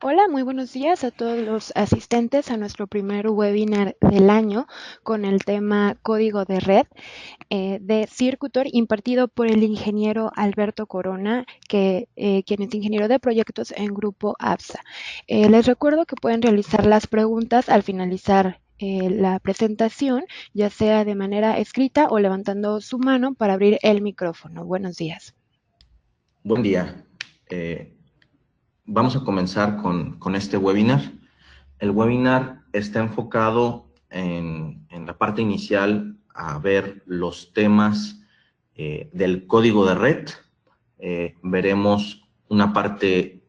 Hola, muy buenos días a todos los asistentes a nuestro primer webinar del año con el tema Código de Red de Circutor, impartido por el ingeniero Alberto Corona, quien es ingeniero de proyectos en Grupo APSA. Les recuerdo que pueden realizar las preguntas al finalizar la presentación, ya sea de manera escrita o levantando su mano para abrir el micrófono. Buenos días. Buen día. Vamos a comenzar con este webinar. El webinar está enfocado en la parte inicial a ver los temas del código de red. Veremos una parte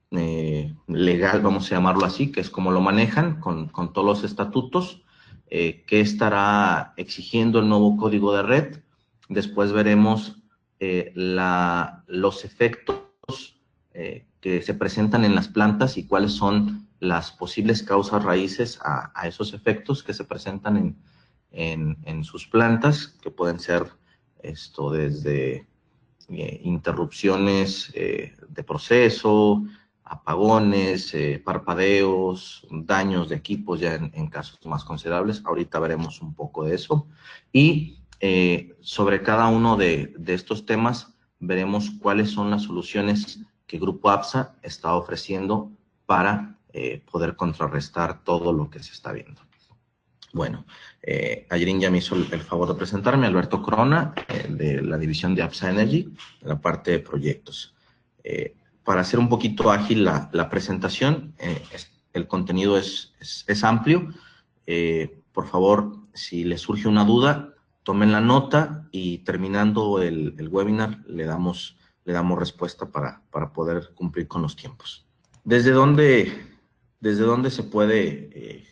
legal, vamos a llamarlo así, que es como lo manejan con todos los estatutos, qué estará exigiendo el nuevo código de red. Después veremos los efectos que se presentan en las plantas y cuáles son las posibles causas raíces a esos efectos que se presentan en sus plantas, que pueden ser desde interrupciones de proceso, apagones, parpadeos, daños de equipos ya en casos más considerables. Ahorita veremos un poco de eso. Y sobre cada uno de estos temas veremos cuáles son las soluciones que Grupo APSA está ofreciendo para poder contrarrestar todo lo que se está viendo. Bueno, Ayrin ya me hizo el favor de presentarme, Alberto Corona, de la división de APSA Energy, de la parte de proyectos. Para hacer un poquito ágil la presentación, el contenido es amplio. Por favor, si les surge una duda, tomen la nota y terminando el webinar le damos respuesta para poder cumplir con los tiempos. ¿Desde dónde se puede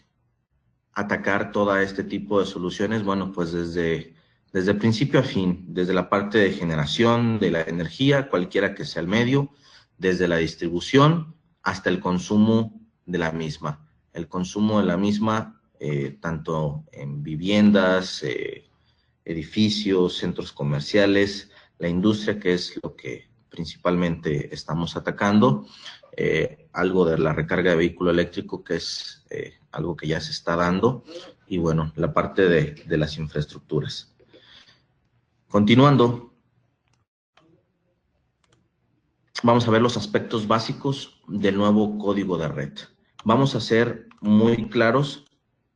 atacar todo este tipo de soluciones? Bueno, pues desde principio a fin, desde la parte de generación de la energía, cualquiera que sea el medio, desde la distribución hasta el consumo de la misma. El consumo de la misma, tanto en viviendas, edificios, centros comerciales, la industria, que es lo que principalmente estamos atacando, algo de la recarga de vehículo eléctrico, que es algo que ya se está dando, y bueno, la parte de las infraestructuras. Continuando, vamos a ver los aspectos básicos del nuevo código de red. Vamos a ser muy claros,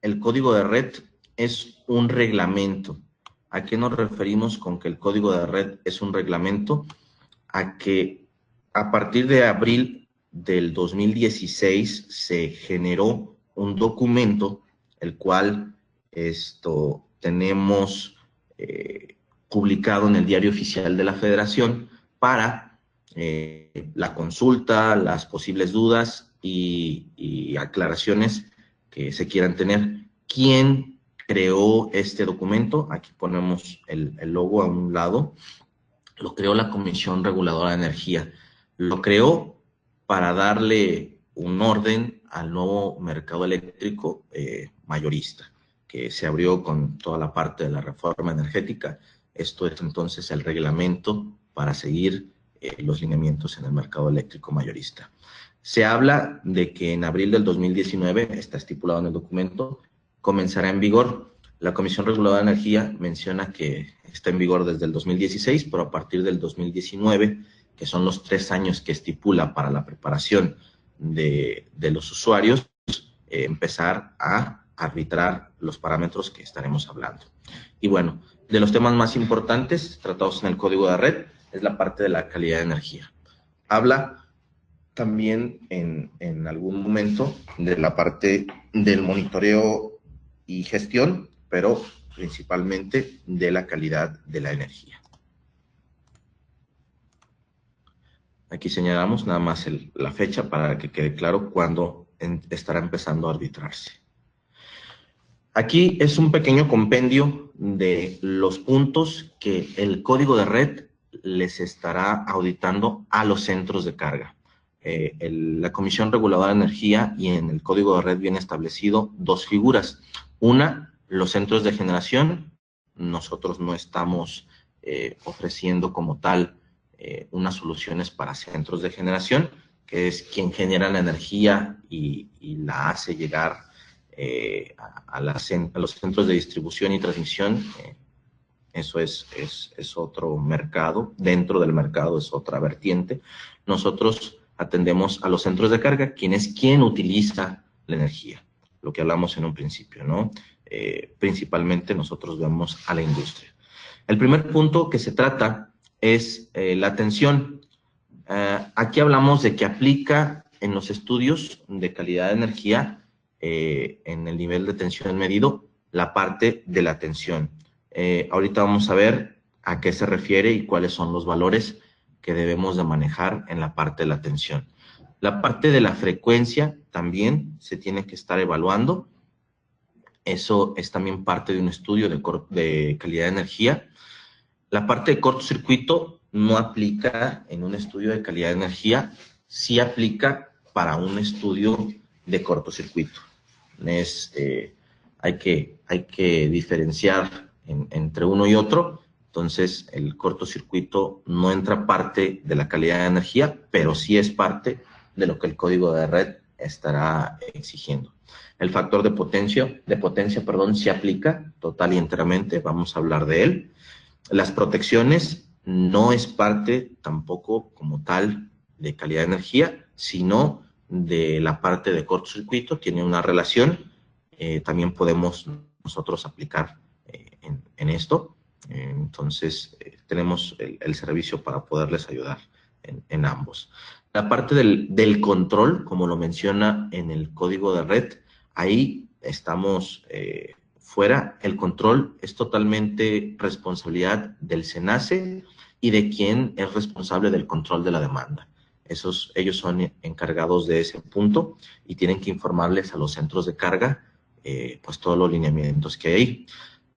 el código de red es un reglamento. ¿A qué nos referimos con que el código de red es un reglamento? A que a partir de abril del 2016 se generó un documento, el cual tenemos publicado en el Diario Oficial de la Federación para la consulta, las posibles dudas y aclaraciones que se quieran tener. ¿Quién creó este documento? Aquí ponemos el logo a un lado. Lo creó la Comisión Reguladora de Energía. Lo creó para darle un orden al nuevo mercado eléctrico mayorista, que se abrió con toda la parte de la reforma energética. Esto es entonces el reglamento para seguir los lineamientos en el mercado eléctrico mayorista. Se habla de que en abril del 2019, está estipulado en el documento, comenzará en vigor. La Comisión Reguladora de Energía menciona que está en vigor desde el 2016, pero a partir del 2019, que son los 3 años que estipula para la preparación de los usuarios, empezar a arbitrar los parámetros que estaremos hablando. Y bueno, de los temas más importantes tratados en el código de red es la parte de la calidad de energía. Habla también en algún momento de la parte del monitoreo y gestión, pero principalmente de la calidad de la energía. Aquí señalamos nada más la fecha para que quede claro cuándo estará empezando a arbitrarse. Aquí es un pequeño compendio de los puntos que el código de red les estará auditando a los centros de carga. La Comisión Reguladora de Energía y en el código de red viene establecido 2 figuras. Una, los centros de generación. Nosotros no estamos ofreciendo como tal unas soluciones para centros de generación, que es quien genera la energía y la hace llegar a los centros de distribución y transmisión. Eso es otro mercado. Dentro del mercado es otra vertiente. Nosotros atendemos a los centros de carga, quien utiliza la energía, lo que hablamos en un principio, ¿no? Principalmente nosotros vemos a la industria. El primer punto que se trata es la tensión. Aquí hablamos de que aplica en los estudios de calidad de energía, en el nivel de tensión medido, la parte de la tensión. Ahorita vamos a ver a qué se refiere y cuáles son los valores que debemos de manejar en la parte de la tensión. La parte de la frecuencia también se tiene que estar evaluando. Eso es también parte de un estudio de calidad de energía. La parte de cortocircuito no aplica en un estudio de calidad de energía, sí aplica para un estudio de cortocircuito. Hay que diferenciar entre uno y otro. Entonces, el cortocircuito no entra parte de la calidad de energía, pero sí es parte de lo que el código de red estará exigiendo. El factor de potencia, sí aplica total y enteramente, vamos a hablar de él. Las protecciones no es parte tampoco como tal de calidad de energía, sino de la parte de cortocircuito, tiene una relación. También podemos nosotros aplicar en esto. Entonces, tenemos el servicio para poderles ayudar en ambos. La parte del control, como lo menciona en el código de red, ahí estamos fuera. El control es totalmente responsabilidad del SENACE y de quien es responsable del control de la demanda. Ellos son encargados de ese punto y tienen que informarles a los centros de carga pues todos los lineamientos que hay.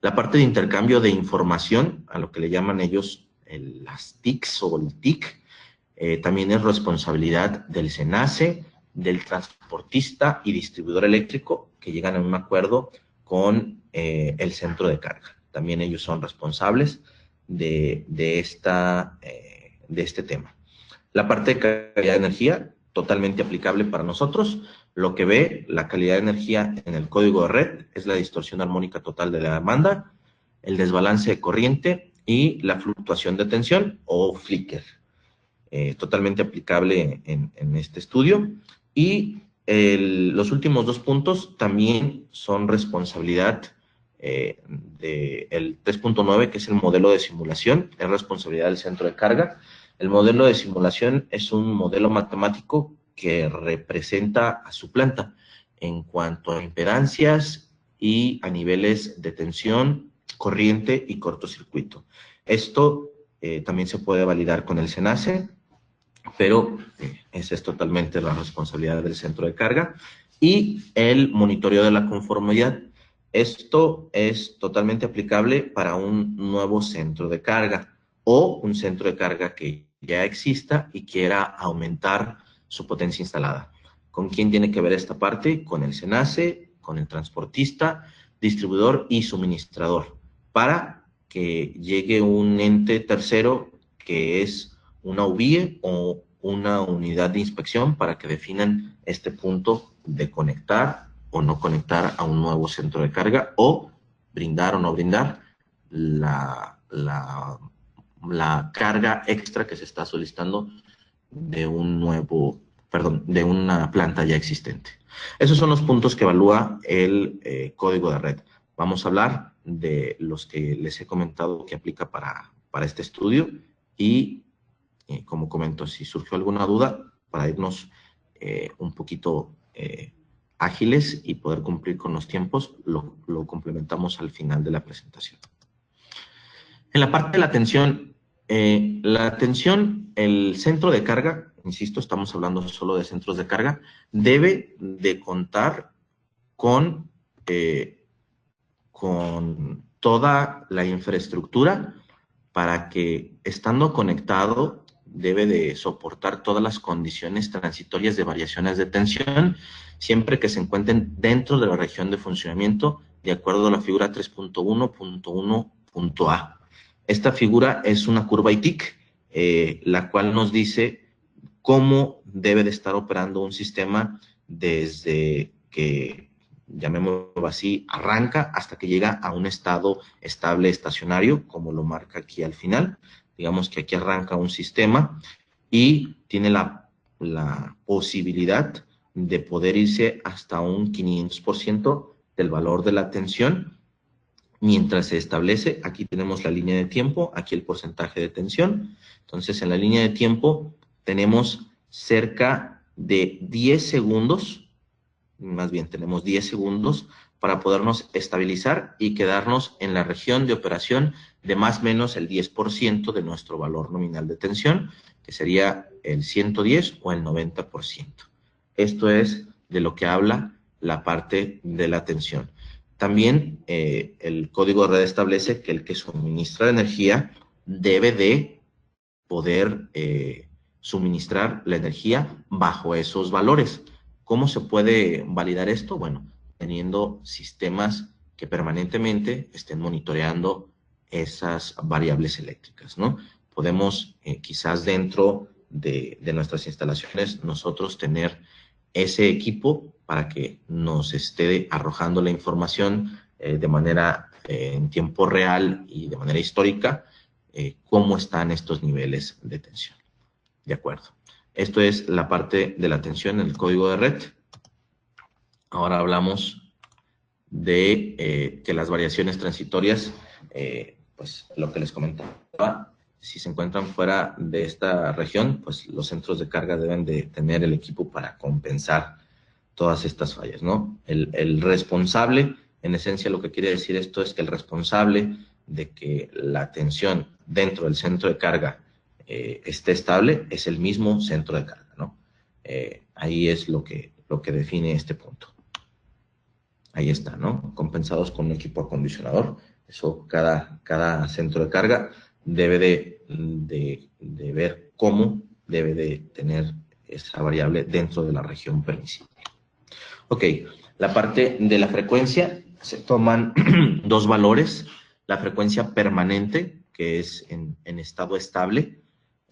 La parte de intercambio de información, a lo que le llaman ellos las TICs o el TIC, también es responsabilidad del SENACE, del transportista y distribuidor eléctrico, que llegan a un acuerdo con el centro de carga. También ellos son responsables de este tema. La parte de calidad de energía, totalmente aplicable para nosotros. Lo que ve la calidad de energía en el código de red es la distorsión armónica total de la demanda, el desbalance de corriente y la fluctuación de tensión o flicker. Totalmente aplicable en este estudio. Y los últimos dos puntos también son responsabilidad del 3.9, que es el modelo de simulación, es responsabilidad del centro de carga. El modelo de simulación es un modelo matemático que representa a su planta en cuanto a impedancias y a niveles de tensión, corriente y cortocircuito. Esto también se puede validar con el SENACE, pero esa es totalmente la responsabilidad del centro de carga. Y el monitoreo de la conformidad. Esto es totalmente aplicable para un nuevo centro de carga o un centro de carga que ya exista y quiera aumentar su potencia instalada. ¿Con quién tiene que ver esta parte? Con el SENACE, con el transportista, distribuidor y suministrador, para que llegue un ente tercero que es una UBIE o una unidad de inspección para que definan este punto de conectar o no conectar a un nuevo centro de carga o brindar o no brindar la carga extra que se está solicitando de de una planta ya existente. Esos son los puntos que evalúa el código de red. Vamos a hablar de los que les he comentado que aplica para este estudio y como comento, si surgió alguna duda, para irnos un poquito ágiles y poder cumplir con los tiempos, lo complementamos al final de la presentación. En la parte de la tensión, el centro de carga, insisto, estamos hablando solo de centros de carga, debe de contar con toda la infraestructura para que, estando conectado, debe de soportar todas las condiciones transitorias de variaciones de tensión, siempre que se encuentren dentro de la región de funcionamiento, de acuerdo a la figura 3.1.1.a. Esta figura es una curva ITIC, la cual nos dice cómo debe de estar operando un sistema desde que, llamémoslo así, arranca hasta que llega a un estado estable estacionario, como lo marca aquí al final. Digamos que aquí arranca un sistema y tiene la posibilidad de poder irse hasta un 500% del valor de la tensión mientras se establece. Aquí tenemos la línea de tiempo, aquí el porcentaje de tensión. Entonces, en la línea de tiempo tenemos cerca de 10 segundos, más bien tenemos 10 segundos para podernos estabilizar y quedarnos en la región de operación de más o menos el 10% de nuestro valor nominal de tensión, que sería el 110 o el 90%. Esto es de lo que habla la parte de la tensión. También el código de red establece que el que suministra energía debe de poder suministrar la energía bajo esos valores. ¿Cómo se puede validar esto? Bueno, teniendo sistemas que permanentemente estén monitoreando esas variables eléctricas, ¿no? Podemos quizás dentro de nuestras instalaciones nosotros tener ese equipo para que nos esté arrojando la información de manera en tiempo real y de manera histórica, cómo están estos niveles de tensión. De acuerdo. Esto es la parte de la tensión en el código de red. Ahora hablamos de que las variaciones transitorias, pues lo que les comentaba, si se encuentran fuera de esta región, pues los centros de carga deben de tener el equipo para compensar todas estas fallas, ¿no? El responsable, en esencia lo que quiere decir esto es que el responsable de que la tensión dentro del centro de carga esté estable es el mismo centro de carga, ¿no? Ahí es lo que define este punto. Ahí está, ¿no? Compensados con un equipo acondicionador. Eso cada centro de carga debe de ver cómo debe de tener esa variable dentro de la región permisible. Ok, la parte de la frecuencia, se toman dos valores. La frecuencia permanente, que es en estado estable.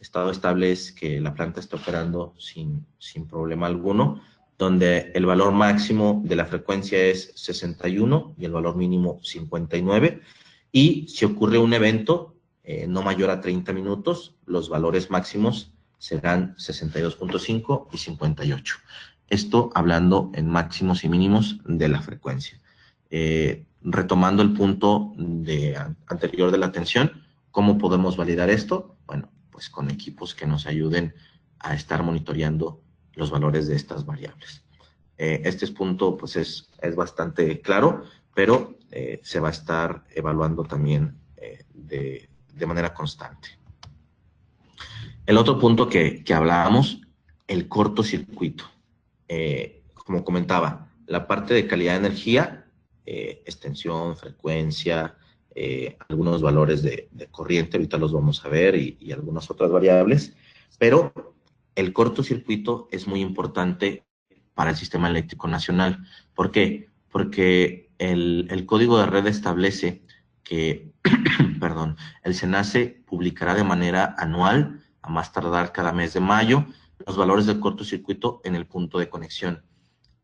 Estado estable es que la planta está operando sin problema alguno, donde el valor máximo de la frecuencia es 61 y el valor mínimo 59. Y si ocurre un evento no mayor a 30 minutos, los valores máximos serán 62.5 y 58. Esto hablando en máximos y mínimos de la frecuencia. Retomando el punto anterior de la tensión, ¿cómo podemos validar esto? Bueno, pues con equipos que nos ayuden a estar monitoreando los valores de estas variables. Este punto pues es bastante claro, pero se va a estar evaluando también de manera constante. El otro punto que hablábamos, el cortocircuito. Como comentaba, la parte de calidad de energía, extensión, frecuencia, algunos valores de corriente, ahorita los vamos a ver, y algunas otras variables, pero el cortocircuito es muy importante para el sistema eléctrico nacional. ¿Por qué? Porque el código de red establece que perdón, el SENACE publicará de manera anual, a más tardar cada mes de mayo, los valores del cortocircuito en el punto de conexión.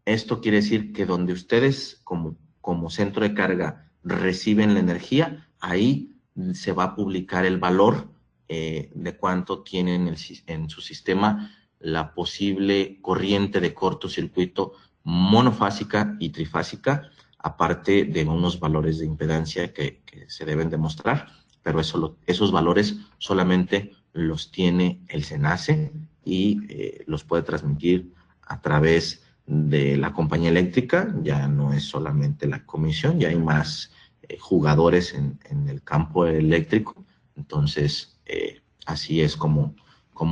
Esto quiere decir que donde ustedes como centro de carga reciben la energía, ahí se va a publicar el valor de cuánto tienen en su sistema la posible corriente de cortocircuito monofásica y trifásica, aparte de unos valores de impedancia que se deben demostrar, pero esos valores solamente los tiene el SENACE y los puede transmitir a través de la compañía eléctrica. Ya no es solamente la comisión, ya hay más jugadores en el campo eléctrico. Entonces, así es como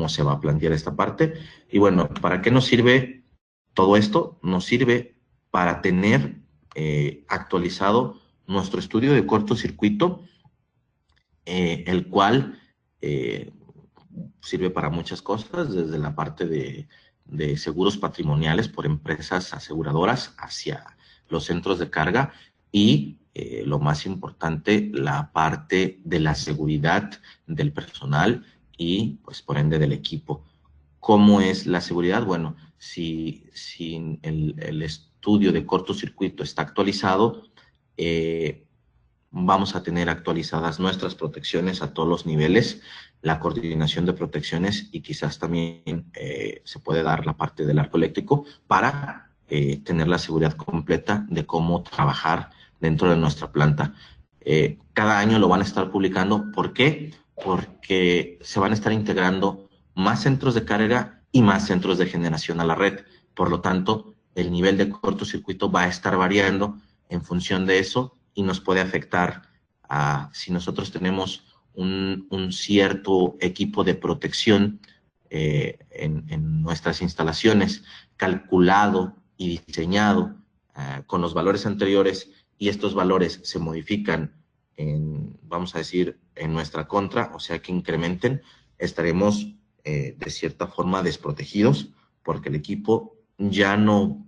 se va a plantear esta parte. Y bueno, ¿para qué nos sirve todo esto? Nos sirve para tener actualizado nuestro estudio de cortocircuito, el cual sirve para muchas cosas, desde la parte de seguros patrimoniales por empresas aseguradoras hacia los centros de carga y lo más importante, la parte de la seguridad del personal y pues por ende del equipo. ¿Cómo es la seguridad? Bueno, si el estudio de cortocircuito está actualizado, vamos a tener actualizadas nuestras protecciones a todos los niveles, la coordinación de protecciones y quizás también se puede dar la parte del arco eléctrico para tener la seguridad completa de cómo trabajar dentro de nuestra planta. Cada año lo van a estar publicando. ¿Por qué? Porque se van a estar integrando más centros de carga y más centros de generación a la red. Por lo tanto, el nivel de cortocircuito va a estar variando en función de eso y nos puede afectar a si nosotros tenemos un cierto equipo de protección en nuestras instalaciones calculado y diseñado con los valores anteriores y estos valores se modifican en, vamos a decir, en nuestra contra, o sea que incrementen, estaremos de cierta forma desprotegidos porque el equipo ya no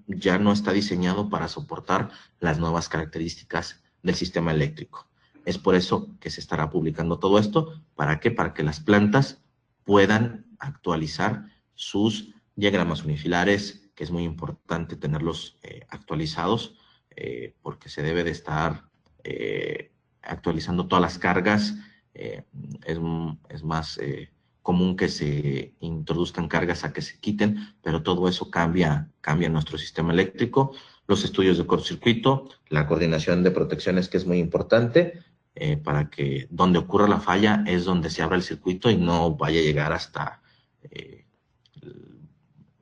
está diseñado para soportar las nuevas características del sistema eléctrico. Es por eso que se estará publicando todo esto. ¿Para qué? Para que las plantas puedan actualizar sus diagramas unifilares, que es muy importante tenerlos actualizados, porque se debe de estar actualizando todas las cargas. Es más común que se introduzcan cargas a que se quiten, pero todo eso cambia nuestro sistema eléctrico. Los estudios de cortocircuito, la coordinación de protecciones, que es muy importante, para que donde ocurra la falla es donde se abra el circuito y no vaya a llegar hasta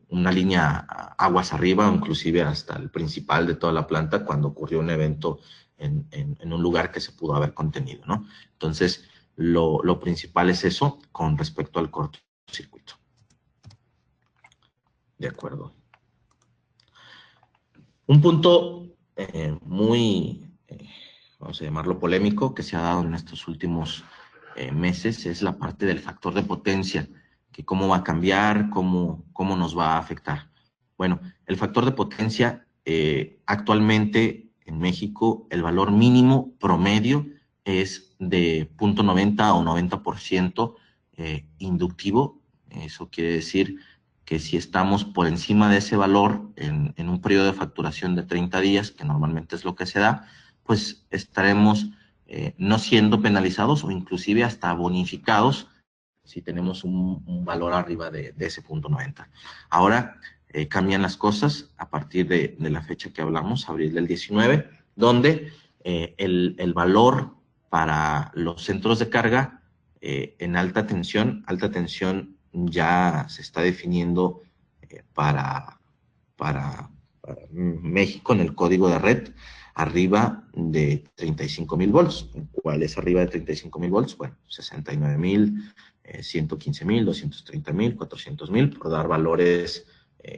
una línea aguas arriba, o inclusive hasta el principal de toda la planta cuando ocurrió un evento en un lugar que se pudo haber contenido, ¿no? Entonces, lo principal es eso con respecto al cortocircuito. De acuerdo. Un punto muy, vamos a llamarlo polémico, que se ha dado en estos últimos meses es la parte del factor de potencia, que cómo va a cambiar, cómo nos va a afectar. Bueno, el factor de potencia actualmente en México el valor mínimo promedio es de 0.90 o 90% inductivo. Eso quiere decir que si estamos por encima de ese valor en un periodo de facturación de 30 días, que normalmente es lo que se da, pues estaremos no siendo penalizados o inclusive hasta bonificados si tenemos un valor arriba de ese 0.90. Ahora cambian las cosas a partir de la fecha que hablamos, abril del 19, donde el valor para los centros de carga en alta tensión ya se está definiendo para México en el código de red arriba de 35,000 volts. ¿Cuál es arriba de 35,000 volts? Bueno, 69,000, 115,000, 230,000, 400,000, por dar valores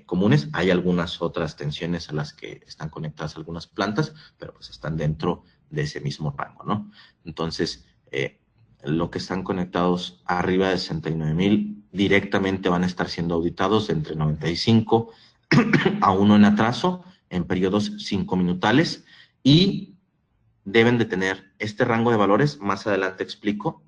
comunes. Hay algunas otras tensiones a las que están conectadas algunas plantas, pero pues están dentro de ese mismo rango, ¿no? Entonces, lo que están conectados arriba de 69,000 directamente van a estar siendo auditados entre 95 a 1 en atraso en periodos 5 minutales y deben de tener este rango de valores. Más adelante explico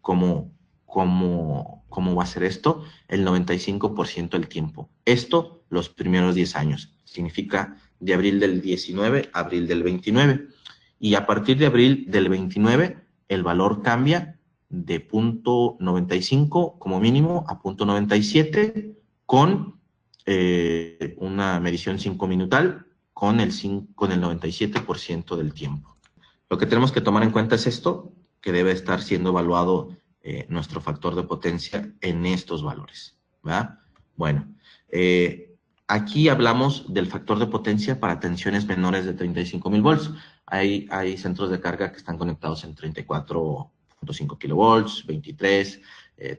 cómo va a ser esto, el 95% del tiempo. Esto los primeros 10 años. Significa de abril del 19 a abril del 29. Y a partir de abril del 29, el valor cambia de 0.95 como mínimo a 0.97 con una medición 5 minutal con el 97% del tiempo. Lo que tenemos que tomar en cuenta es esto, que debe estar siendo evaluado nuestro factor de potencia en estos valores, ¿verdad? Bueno, aquí hablamos del factor de potencia para tensiones menores de 35,000 volts. Hay centros de carga que están conectados en 34.5 kilovolts, 23,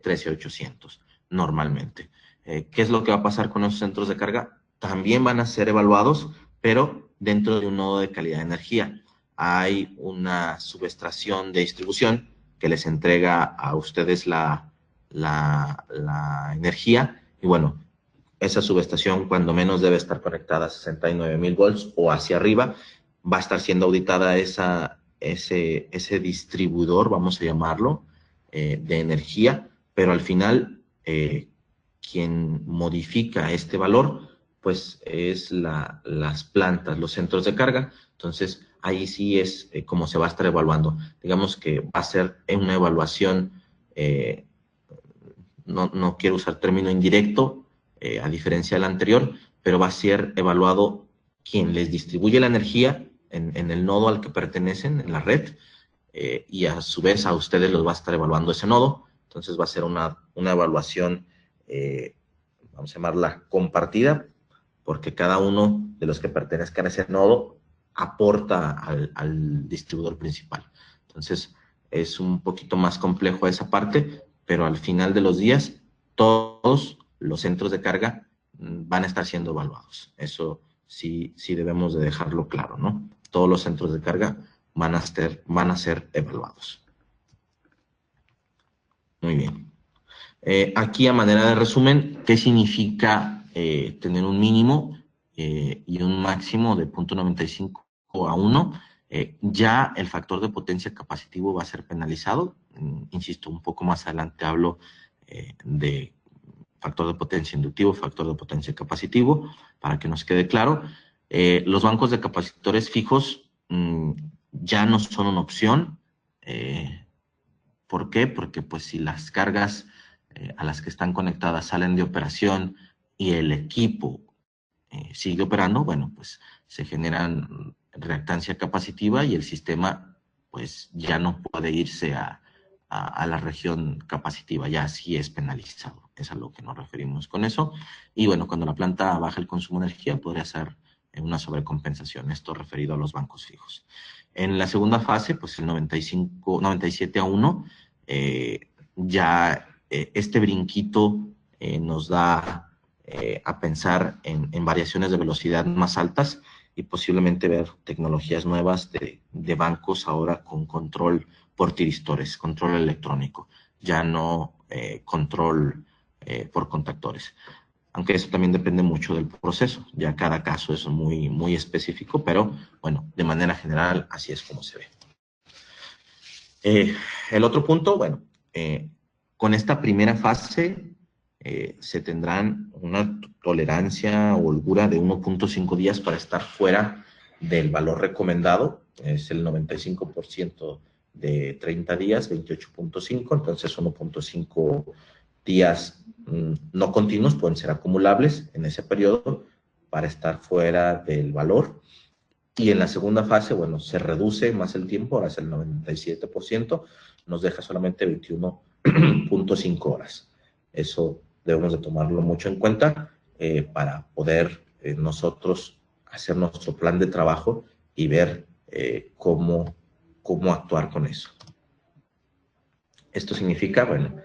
13,800 normalmente. ¿Qué es lo que va a pasar con esos centros de carga? También van a ser evaluados, pero dentro de un nodo de calidad de energía. Hay una subestación de distribución que les entrega a ustedes la energía y bueno, esa subestación cuando menos debe estar conectada a 69,000 volts o hacia arriba, va a estar siendo auditada ese distribuidor, vamos a llamarlo, de energía, pero al final quien modifica este valor, pues es las plantas, los centros de carga. Entonces, ahí sí es como se va a estar evaluando. Digamos que va a ser una evaluación, no quiero usar término indirecto, a diferencia del anterior, pero va a ser evaluado quien les distribuye la energía en el nodo al que pertenecen, en la red, y a su vez a ustedes los va a estar evaluando ese nodo. Entonces va a ser una evaluación, vamos a llamarla compartida, porque cada uno de los que pertenezcan a ese nodo aporta al distribuidor principal. Entonces es un poquito más complejo esa parte, pero al final de los días todos los centros de carga van a estar siendo evaluados. Eso sí, sí debemos de dejarlo claro, ¿no? Todos los centros de carga van a ser evaluados. Muy bien. Aquí a manera de resumen, ¿qué significa tener un mínimo y un máximo de 0.95 a 1? Ya el factor de potencia capacitivo va a ser penalizado. Insisto, un poco más adelante hablo de factor de potencia inductivo, factor de potencia capacitivo, para que nos quede claro. Los bancos de capacitores fijos ya no son una opción. ¿Por qué? Porque pues si las cargas a las que están conectadas salen de operación y el equipo sigue operando, bueno, pues se generan reactancia capacitiva y el sistema pues ya no puede irse a la región capacitiva, ya sí es penalizado. Es a lo que nos referimos con eso. Y bueno, cuando la planta baja el consumo de energía, podría ser una sobrecompensación, esto referido a los bancos fijos. En la segunda fase, pues el 97 a 1, ya este brinquito nos da a pensar en variaciones de velocidad más altas y posiblemente ver tecnologías nuevas de bancos ahora con control por tiristores, control electrónico, ya no control por contactores. Aunque eso también depende mucho del proceso, ya cada caso es muy, muy específico, pero bueno, de manera general así es como se ve. El otro punto, bueno, con esta primera fase se tendrán una tolerancia o holgura de 1.5 días para estar fuera del valor recomendado, es el 95% de 30 días, 28.5, entonces 1.5 días no continuos pueden ser acumulables en ese periodo para estar fuera del valor. Y en la segunda fase, bueno, se reduce más el tiempo, ahora es el 97%, nos deja solamente 21.5 horas. Eso debemos de tomarlo mucho en cuenta para poder nosotros hacer nuestro plan de trabajo y ver cómo actuar con eso. Esto significa, bueno,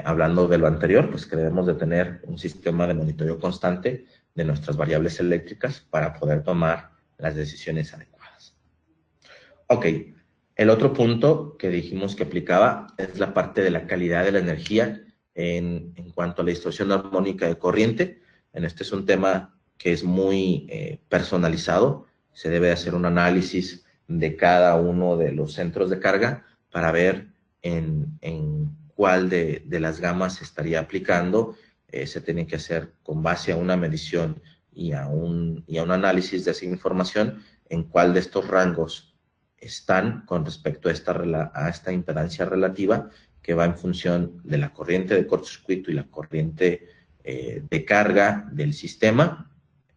hablando de lo anterior, pues que debemos de tener un sistema de monitoreo constante de nuestras variables eléctricas para poder tomar las decisiones adecuadas. Ok, el otro punto que dijimos que aplicaba es la parte de la calidad de la energía en cuanto a la distorsión armónica de corriente. En este es un tema que es muy personalizado. Se debe hacer un análisis de cada uno de los centros de carga para ver en cuál de las gamas se estaría aplicando. Se tiene que hacer con base a una medición y a un análisis de esa información en cuál de estos rangos están con respecto a esta impedancia relativa que va en función de la corriente de cortocircuito y la corriente de carga del sistema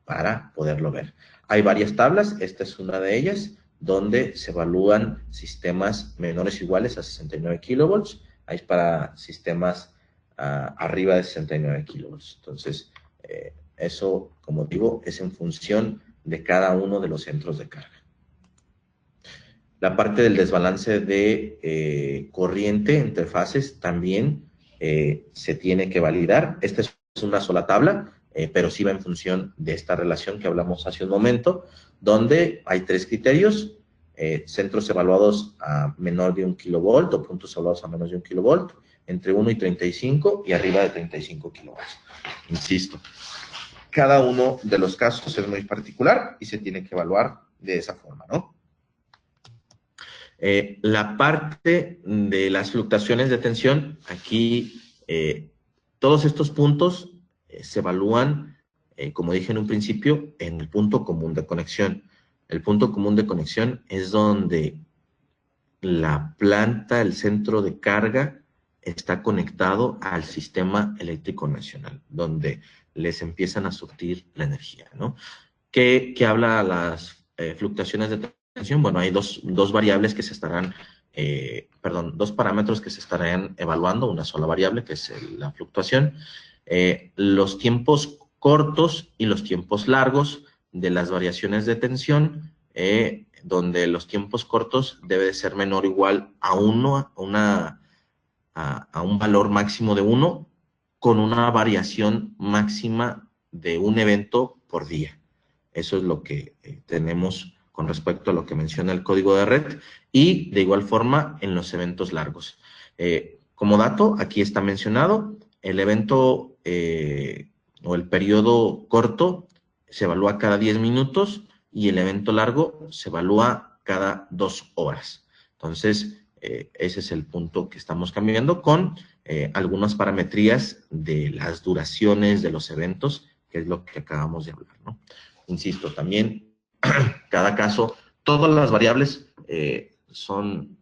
para poderlo ver. Hay varias tablas, esta es una de ellas, donde se evalúan sistemas menores o iguales a 69 kilovolts, hay para sistemas arriba de 69 kilovolts. Entonces, eso, como digo, es en función de cada uno de los centros de carga. La parte del desbalance de corriente entre fases también se tiene que validar. Esta es una sola tabla, pero sí va en función de esta relación que hablamos hace un momento, donde hay tres criterios: centros evaluados a menor de 1 kilovolt o puntos evaluados a menos de 1 kilovolt, entre 1 y 35 y arriba de 35 kilovolts. Insisto, cada uno de los casos es muy particular y se tiene que evaluar de esa forma, ¿no? La parte de las fluctuaciones de tensión, aquí todos estos puntos se evalúan, como dije en un principio, en el punto común de conexión. El punto común de conexión es donde la planta, el centro de carga, está conectado al sistema eléctrico nacional, donde les empiezan a surtir la energía, ¿no? ¿Qué habla las fluctuaciones de tensión? Bueno, hay dos variables que se estarán, dos parámetros que se estarán evaluando, una sola variable, que es la fluctuación, los tiempos cortos y los tiempos largos de las variaciones de tensión, donde los tiempos cortos debe de ser menor o igual a 1, a un valor máximo de 1, con una variación máxima de un evento por día. Eso es lo que tenemos con respecto a lo que menciona el código de red, y de igual forma en los eventos largos. Como dato, aquí está mencionado, el evento o el periodo corto se evalúa cada 10 minutos y el evento largo se evalúa cada 2 horas. Entonces, ese es el punto que estamos cambiando con algunas parametrías de las duraciones de los eventos, que es lo que acabamos de hablar, ¿no? Insisto, también cada caso, todas las variables son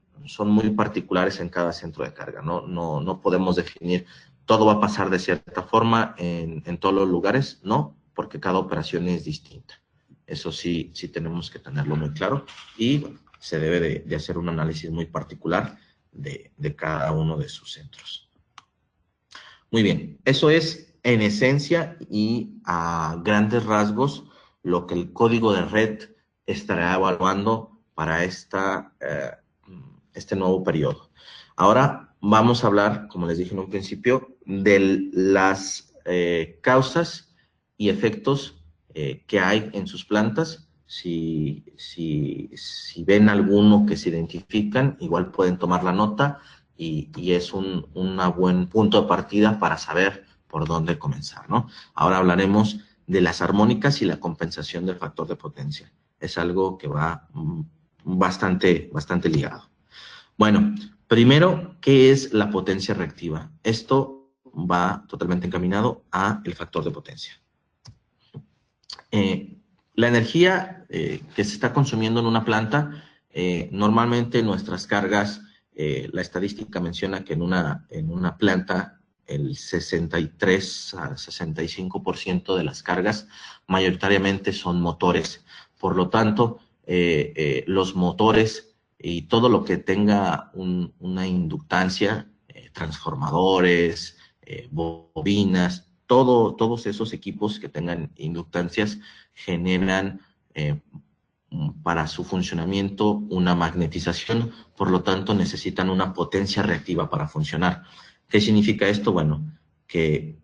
muy particulares en cada centro de carga, no podemos definir todo va a pasar de cierta forma en todos los lugares, no, porque cada operación es distinta. Eso sí tenemos que tenerlo muy claro, y bueno, se debe de hacer un análisis muy particular de cada uno de sus centros. Muy bien, eso es en esencia y a grandes rasgos lo que el código de red estará evaluando para este nuevo periodo. Ahora vamos a hablar, como les dije en un principio, de las causas y efectos que hay en sus plantas. Si ven alguno que se identifican, igual pueden tomar la nota, y es un buen punto de partida para saber por dónde comenzar, ¿no? Ahora hablaremos de las armónicas y la compensación del factor de potencia. Es algo que va bastante ligado. Bueno, primero, ¿qué es la potencia reactiva? Esto va totalmente encaminado a el factor de potencia. La energía que se está consumiendo en una planta, normalmente nuestras cargas, la estadística menciona que en una planta el 63 a 65% de las cargas mayoritariamente son motores. Por lo tanto, los motores y todo lo que tenga una inductancia, transformadores, bobinas, todos esos equipos que tengan inductancias generan para su funcionamiento una magnetización, por lo tanto necesitan una potencia reactiva para funcionar. ¿Qué significa esto? Bueno, que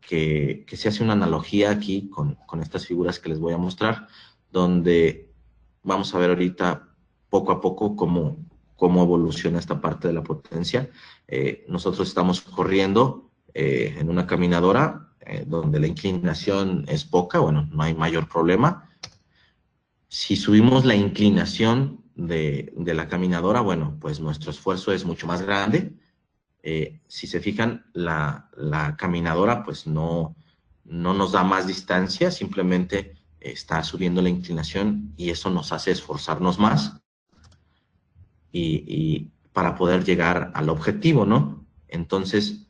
se hace una analogía aquí con estas figuras que les voy a mostrar, donde vamos a ver ahorita poco a poco cómo evoluciona esta parte de la potencia. Nosotros estamos corriendo en una caminadora donde la inclinación es poca, bueno, no hay mayor problema. Si subimos la inclinación de la caminadora, bueno, pues nuestro esfuerzo es mucho más grande. Si se fijan, la caminadora pues no nos da más distancia, simplemente está subiendo la inclinación, y eso nos hace esforzarnos más y para poder llegar al objetivo, ¿no? Entonces,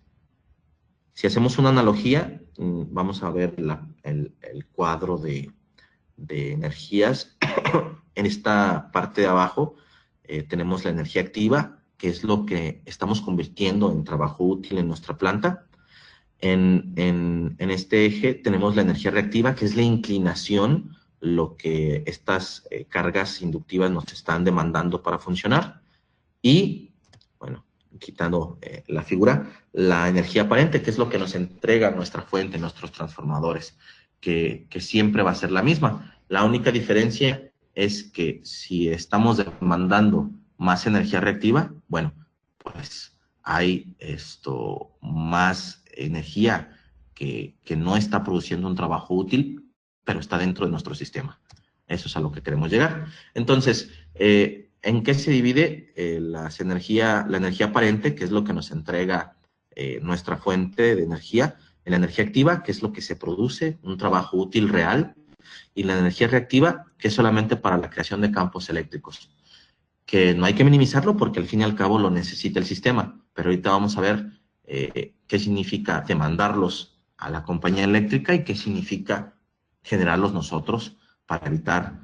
si hacemos una analogía, vamos a ver el cuadro de energías. En esta parte de abajo tenemos la energía activa, que es lo que estamos convirtiendo en trabajo útil en nuestra planta. En este eje tenemos la energía reactiva, que es la inclinación, lo que estas cargas inductivas nos están demandando para funcionar. Y, bueno, quitando la figura, la energía aparente, que es lo que nos entrega nuestra fuente, nuestros transformadores, que siempre va a ser la misma. La única diferencia es que si estamos demandando más energía reactiva, bueno, pues hay más energía que no está produciendo un trabajo útil, pero está dentro de nuestro sistema. Eso es a lo que queremos llegar. Entonces, ¿en qué se divide la energía aparente, que es lo que nos entrega nuestra fuente de energía? en la energía activa, que es lo que se produce, un trabajo útil real, y la energía reactiva, que es solamente para la creación de campos eléctricos, que no hay que minimizarlo porque al fin y al cabo lo necesita el sistema, pero ahorita vamos a ver qué significa demandarlos a la compañía eléctrica y qué significa generarlos nosotros para evitar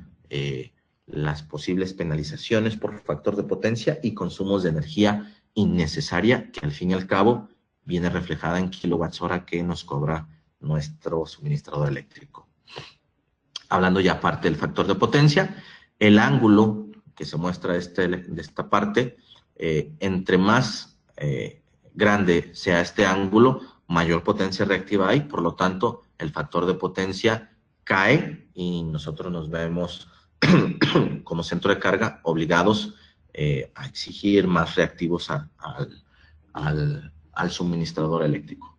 las posibles penalizaciones por factor de potencia y consumos de energía innecesaria, que al fin y al cabo viene reflejada en kilowatts hora que nos cobra nuestro suministrador eléctrico. Hablando ya aparte del factor de potencia, el ángulo que se muestra de esta parte, entre más grande sea este ángulo, mayor potencia reactiva hay, por lo tanto, el factor de potencia cae y nosotros nos vemos como centro de carga obligados a exigir más reactivos al suministrador eléctrico.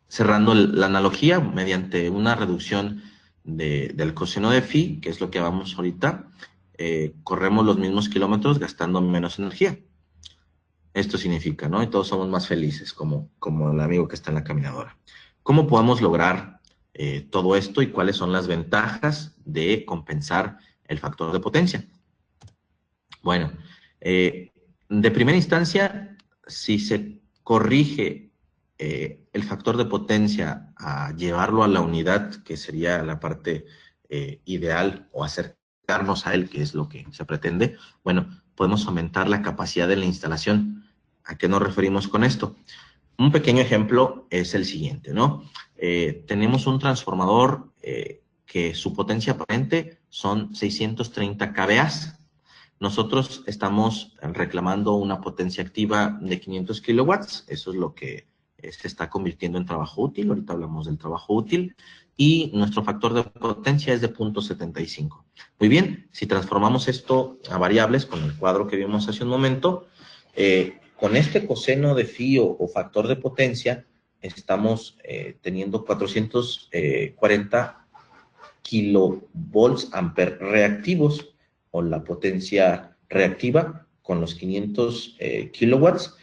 Cerrando la analogía, mediante una reducción del coseno de phi, que es lo que vamos ahorita, corremos los mismos kilómetros gastando menos energía. Esto significa, ¿no? Y todos somos más felices, como el amigo que está en la caminadora. ¿Cómo podemos lograr todo esto y cuáles son las ventajas de compensar el factor de potencia? Bueno, de primera instancia, si se corrige el factor de potencia a llevarlo a la unidad, que sería la parte ideal, o acercarnos a él, que es lo que se pretende, bueno, podemos aumentar la capacidad de la instalación. ¿A qué nos referimos con esto? Un pequeño ejemplo es el siguiente, ¿no? Tenemos un transformador que su potencia aparente son 630 kVA. Nosotros estamos reclamando una potencia activa de 500 kilowatts. Eso es lo que se está convirtiendo en trabajo útil. Ahorita hablamos del trabajo útil. Y nuestro factor de potencia es de 0.75. Muy bien, si transformamos esto a variables con el cuadro que vimos hace un momento, con este coseno de phi o factor de potencia, estamos teniendo 440 kilovolts amper reactivos, o la potencia reactiva con los 500 kilowatts.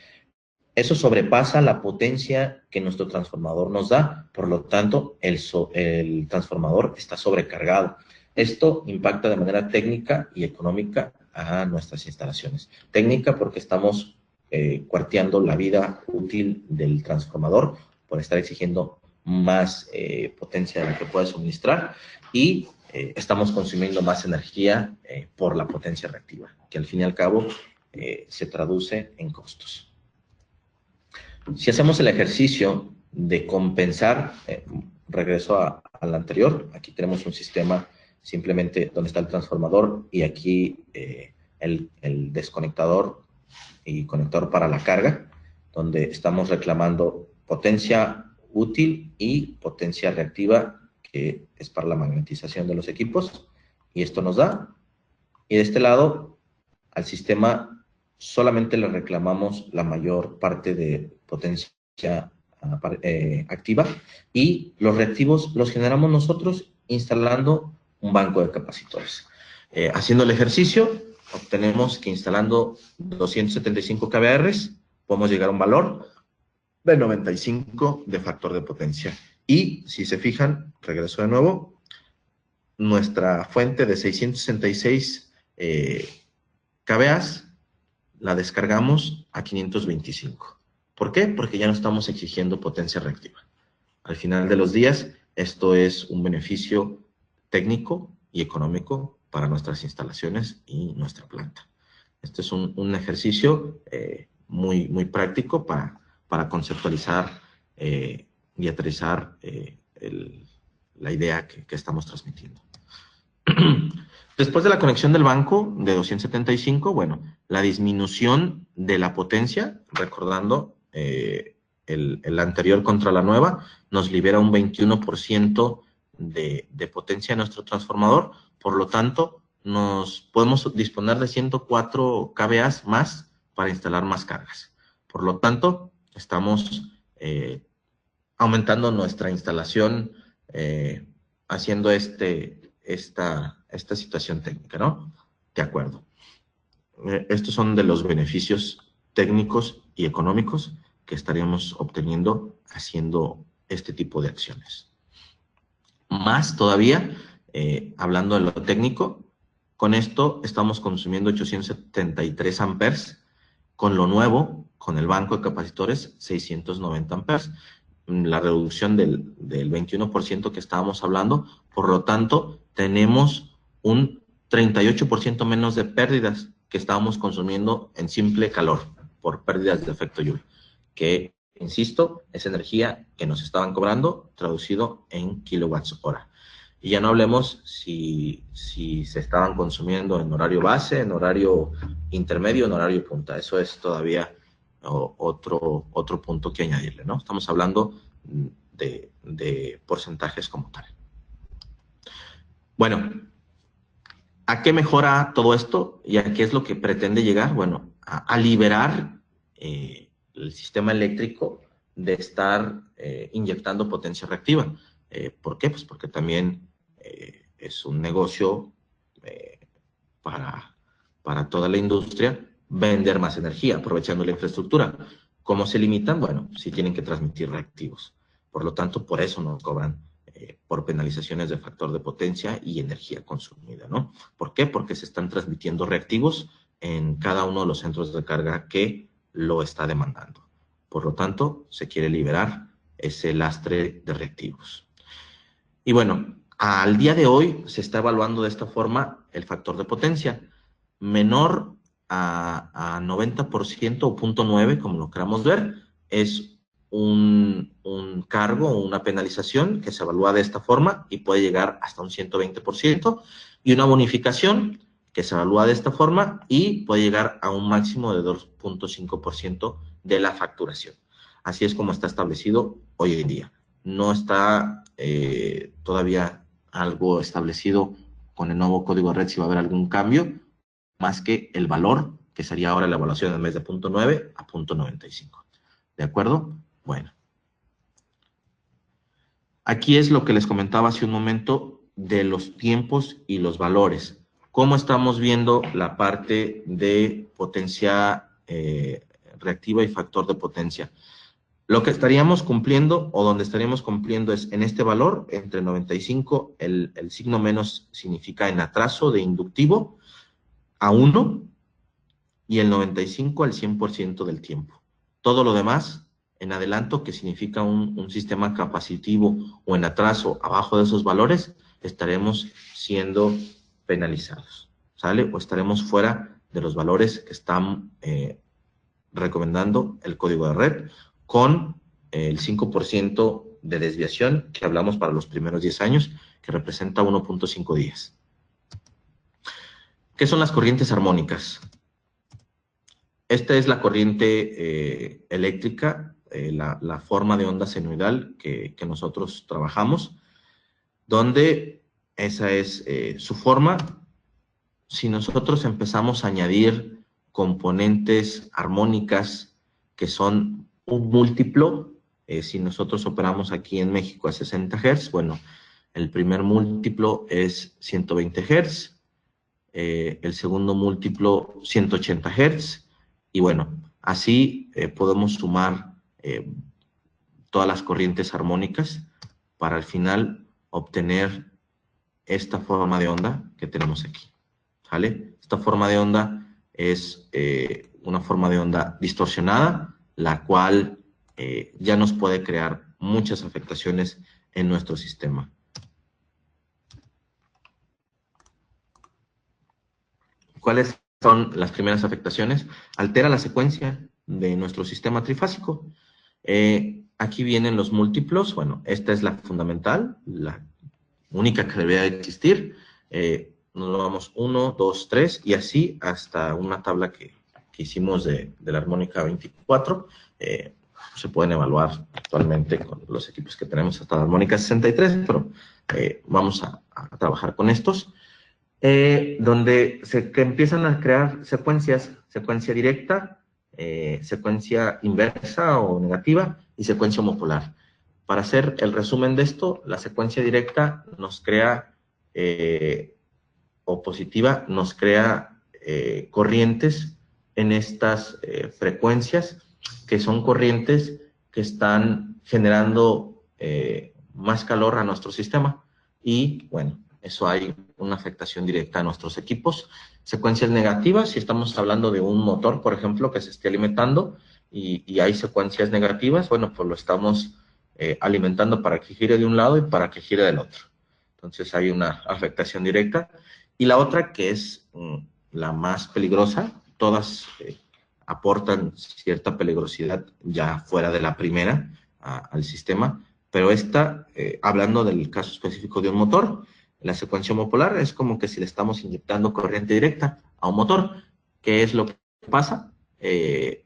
Eso sobrepasa la potencia que nuestro transformador nos da, por lo tanto, el transformador está sobrecargado. Esto impacta de manera técnica y económica a nuestras instalaciones. Técnica porque estamos cuarteando la vida útil del transformador por estar exigiendo más potencia de la que puede suministrar, y estamos consumiendo más energía por la potencia reactiva, que al fin y al cabo se traduce en costos. Si hacemos el ejercicio de compensar, regreso al anterior, aquí tenemos un sistema simplemente donde está el transformador y aquí el desconectador y conector para la carga, donde estamos reclamando potencia útil y potencia reactiva, que es para la magnetización de los equipos, y esto nos da. Y de este lado, al sistema solamente le reclamamos la mayor parte de potencia activa, y los reactivos los generamos nosotros instalando un banco de capacitores. Haciendo el ejercicio, obtenemos que instalando 275 kVA podemos llegar a un valor de 95 de factor de potencia. Y si se fijan, regreso de nuevo, nuestra fuente de 666 kVA la descargamos a 525. ¿Por qué? Porque ya no estamos exigiendo potencia reactiva. Al final de los días, esto es un beneficio técnico y económico para nuestras instalaciones y nuestra planta. Este es un ejercicio muy práctico para conceptualizar y aterrizar la idea que estamos transmitiendo. Después de la conexión del banco de 275, bueno, la disminución de la potencia, recordando el anterior contra la nueva, nos libera un 21% de potencia en nuestro transformador. Por lo tanto, nos podemos disponer de 104 kVA más para instalar más cargas. Por lo tanto, estamos aumentando nuestra instalación, haciendo esta situación técnica, ¿no? De acuerdo. Estos son de los beneficios técnicos y económicos que estaríamos obteniendo haciendo este tipo de acciones. Más todavía, hablando de lo técnico, con esto estamos consumiendo 873 amperes, con lo nuevo, con el banco de capacitores, 690 amperes. La reducción del 21% que estábamos hablando, por lo tanto, tenemos un 38% menos de pérdidas que estábamos consumiendo en simple calor, por pérdidas de efecto lluvia, que, insisto, es energía que nos estaban cobrando, traducido en kilowatts hora. Y ya no hablemos si se estaban consumiendo en horario base, en horario intermedio, en horario punta. Eso es todavía otro punto que añadirle, ¿no? Estamos hablando de porcentajes como tal. Bueno, ¿a qué mejora todo esto? ¿Y a qué es lo que pretende llegar? Bueno, a liberar el sistema eléctrico de estar inyectando potencia reactiva. ¿Por qué? Pues porque también es un negocio para toda la industria vender más energía, aprovechando la infraestructura. ¿Cómo se limitan? Bueno, sí tienen que transmitir reactivos. Por lo tanto, por eso nos cobran por penalizaciones de factor de potencia y energía consumida, ¿no? ¿Por qué? Porque se están transmitiendo reactivos en cada uno de los centros de carga que lo está demandando. Por lo tanto, se quiere liberar ese lastre de reactivos. Y bueno, al día de hoy se está evaluando de esta forma el factor de potencia. Menor a 90% o 0.9, como lo queramos ver, es un cargo o una penalización que se evalúa de esta forma y puede llegar hasta un 120%, y una bonificación que se evalúa de esta forma y puede llegar a un máximo de 2.5% de la facturación. Así es como está establecido hoy en día. No está todavía algo establecido con el nuevo código de red si va a haber algún cambio, más que el valor, que sería ahora la evaluación en vez de 0.9 a 0.95. ¿De acuerdo? Bueno. Aquí es lo que les comentaba hace un momento de los tiempos y los valores. ¿Cómo estamos viendo la parte de potencia reactiva y factor de potencia? Lo que estaríamos cumpliendo o donde estaríamos cumpliendo es en este valor, entre 95, el signo menos significa en atraso de inductivo, a 1, y el 95 al 100% del tiempo. Todo lo demás en adelanto, que significa un sistema capacitivo o en atraso abajo de esos valores, estaremos siendo penalizados, ¿sale? O estaremos fuera de los valores que están recomendando el código de red, con el 5% de desviación que hablamos para los primeros 10 años, que representa 1.5 días. ¿Qué son las corrientes armónicas? Esta es la corriente eléctrica, la forma de onda senoidal que nosotros trabajamos, donde esa es su forma. Si nosotros empezamos a añadir componentes armónicas que son un múltiplo, si nosotros operamos aquí en México a 60 Hz, bueno, el primer múltiplo es 120 Hz, el segundo múltiplo 180 Hz, y bueno, así podemos sumar todas las corrientes armónicas para al final obtener esta forma de onda que tenemos aquí, ¿vale? Esta forma de onda es una forma de onda distorsionada, la cual ya nos puede crear muchas afectaciones en nuestro sistema. ¿Cuáles son las primeras afectaciones? Altera la secuencia de nuestro sistema trifásico. Aquí vienen los múltiplos. Bueno, esta es la fundamental, la única que debería existir. Nos vamos 1, 2, 3 y así hasta una tabla que hicimos de la armónica 24. Se pueden evaluar actualmente con los equipos que tenemos hasta la armónica 63, pero vamos a trabajar con estos. Donde que empiezan a crear secuencias, secuencia directa, secuencia inversa o negativa y secuencia homopolar. Para hacer el resumen de esto, la secuencia directa nos crea, o positiva, nos crea corrientes en estas frecuencias que son corrientes que están generando más calor a nuestro sistema y, bueno, eso hay una afectación directa a nuestros equipos. Secuencias negativas, si estamos hablando de un motor, por ejemplo, que se esté alimentando y hay secuencias negativas, bueno, pues lo estamos alimentando para que gire de un lado y para que gire del otro. Entonces hay una afectación directa. Y la otra, que es la más peligrosa, todas aportan cierta peligrosidad ya fuera de la primera al sistema, pero esta, hablando del caso específico de un motor, la secuencia homopolar es como que si le estamos inyectando corriente directa a un motor. ¿Qué es lo que pasa?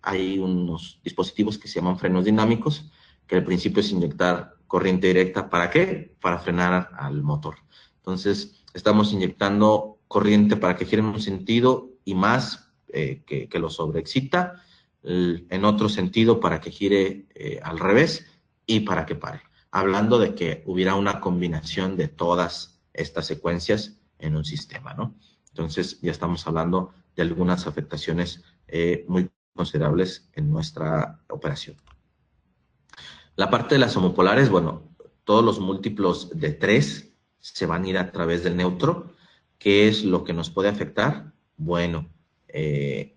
Hay unos dispositivos que se llaman frenos dinámicos, que al principio es inyectar corriente directa. ¿Para qué? Para frenar al motor. Entonces, estamos inyectando corriente para que gire en un sentido y más que lo sobreexcita, en otro sentido para que gire al revés y para que pare. Hablando de que hubiera una combinación de todas estas secuencias en un sistema, ¿no? Entonces, ya estamos hablando de algunas afectaciones muy considerables en nuestra operación. La parte de las homopolares, bueno, todos los múltiplos de 3 se van a ir a través del neutro. ¿Qué es lo que nos puede afectar? Bueno, que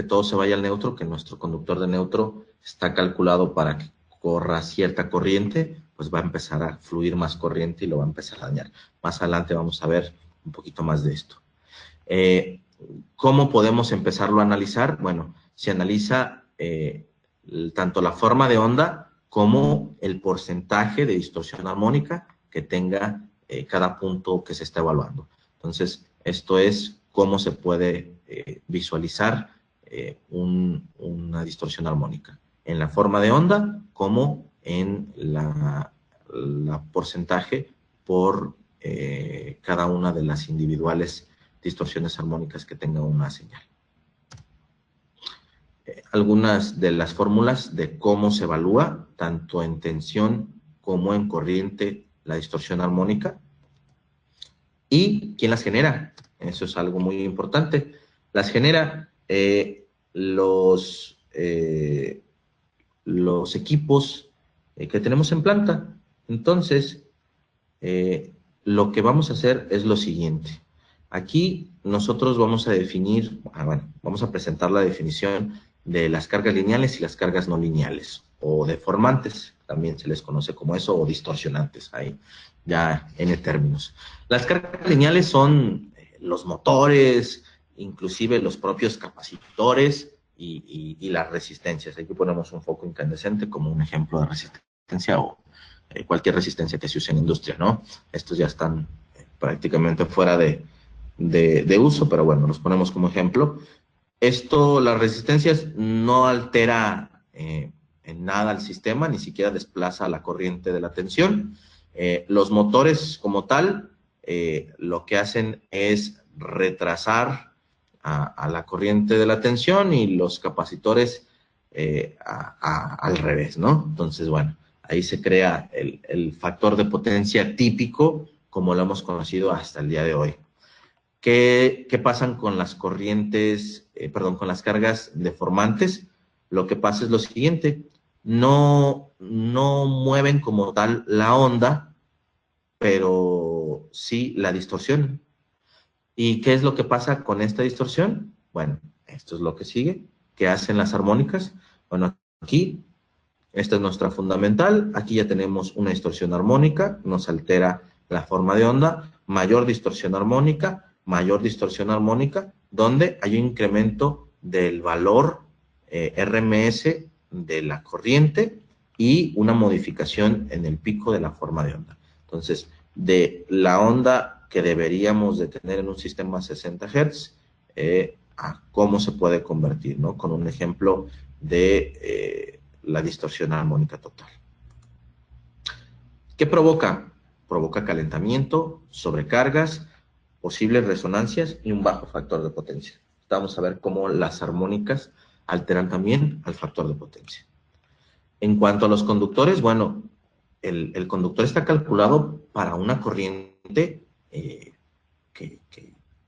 todo se vaya al neutro, que nuestro conductor de neutro está calculado para que corra cierta corriente, pues va a empezar a fluir más corriente y lo va a empezar a dañar. Más adelante vamos a ver un poquito más de esto. ¿Cómo podemos empezarlo a analizar? Bueno, se analiza tanto la forma de onda como el porcentaje de distorsión armónica que tenga cada punto que se está evaluando. Entonces, esto es cómo se puede visualizar una distorsión armónica en la forma de onda como en la porcentaje por cada una de las individuales distorsiones armónicas que tenga una señal. Algunas de las fórmulas de cómo se evalúa, tanto en tensión como en corriente, la distorsión armónica. ¿Y quién las genera? Eso es algo muy importante. Las genera los equipos que tenemos en planta. Entonces, lo que vamos a hacer es lo siguiente. Aquí nosotros vamos a definir, vamos a presentar la definición de las cargas lineales y las cargas no lineales, o deformantes, también se les conoce como eso, o distorsionantes, ahí ya en términos. Las cargas lineales son los motores, inclusive los propios capacitores y las resistencias. Aquí ponemos un foco incandescente como un ejemplo de resistencia o cualquier resistencia que se use en industria, ¿no? Estos ya están prácticamente fuera de uso, pero bueno, los ponemos como ejemplo. Esto, las resistencias no altera en nada el sistema, ni siquiera desplaza la corriente de la tensión. Los motores como tal, lo que hacen es retrasar a la corriente de la tensión y los capacitores al revés, ¿no? Entonces, bueno, ahí se crea el factor de potencia típico como lo hemos conocido hasta el día de hoy. ¿Qué pasan con las corrientes, con las cargas deformantes? Lo que pasa es lo siguiente, no mueven como tal la onda, pero sí la distorsión. ¿Y qué es lo que pasa con esta distorsión? Bueno, esto es lo que sigue. ¿Qué hacen las armónicas? Bueno, aquí, esta es nuestra fundamental. Aquí ya tenemos una distorsión armónica, nos altera la forma de onda, mayor distorsión armónica, donde hay un incremento del valor RMS de la corriente y una modificación en el pico de la forma de onda. Entonces, de la onda que deberíamos de tener en un sistema 60 Hz, a cómo se puede convertir, ¿no? Con un ejemplo de la distorsión armónica total. ¿Qué provoca? Provoca calentamiento, sobrecargas, posibles resonancias y un bajo factor de potencia. Vamos a ver cómo las armónicas alteran también al factor de potencia. En cuanto a los conductores, bueno, el conductor está calculado para una corriente que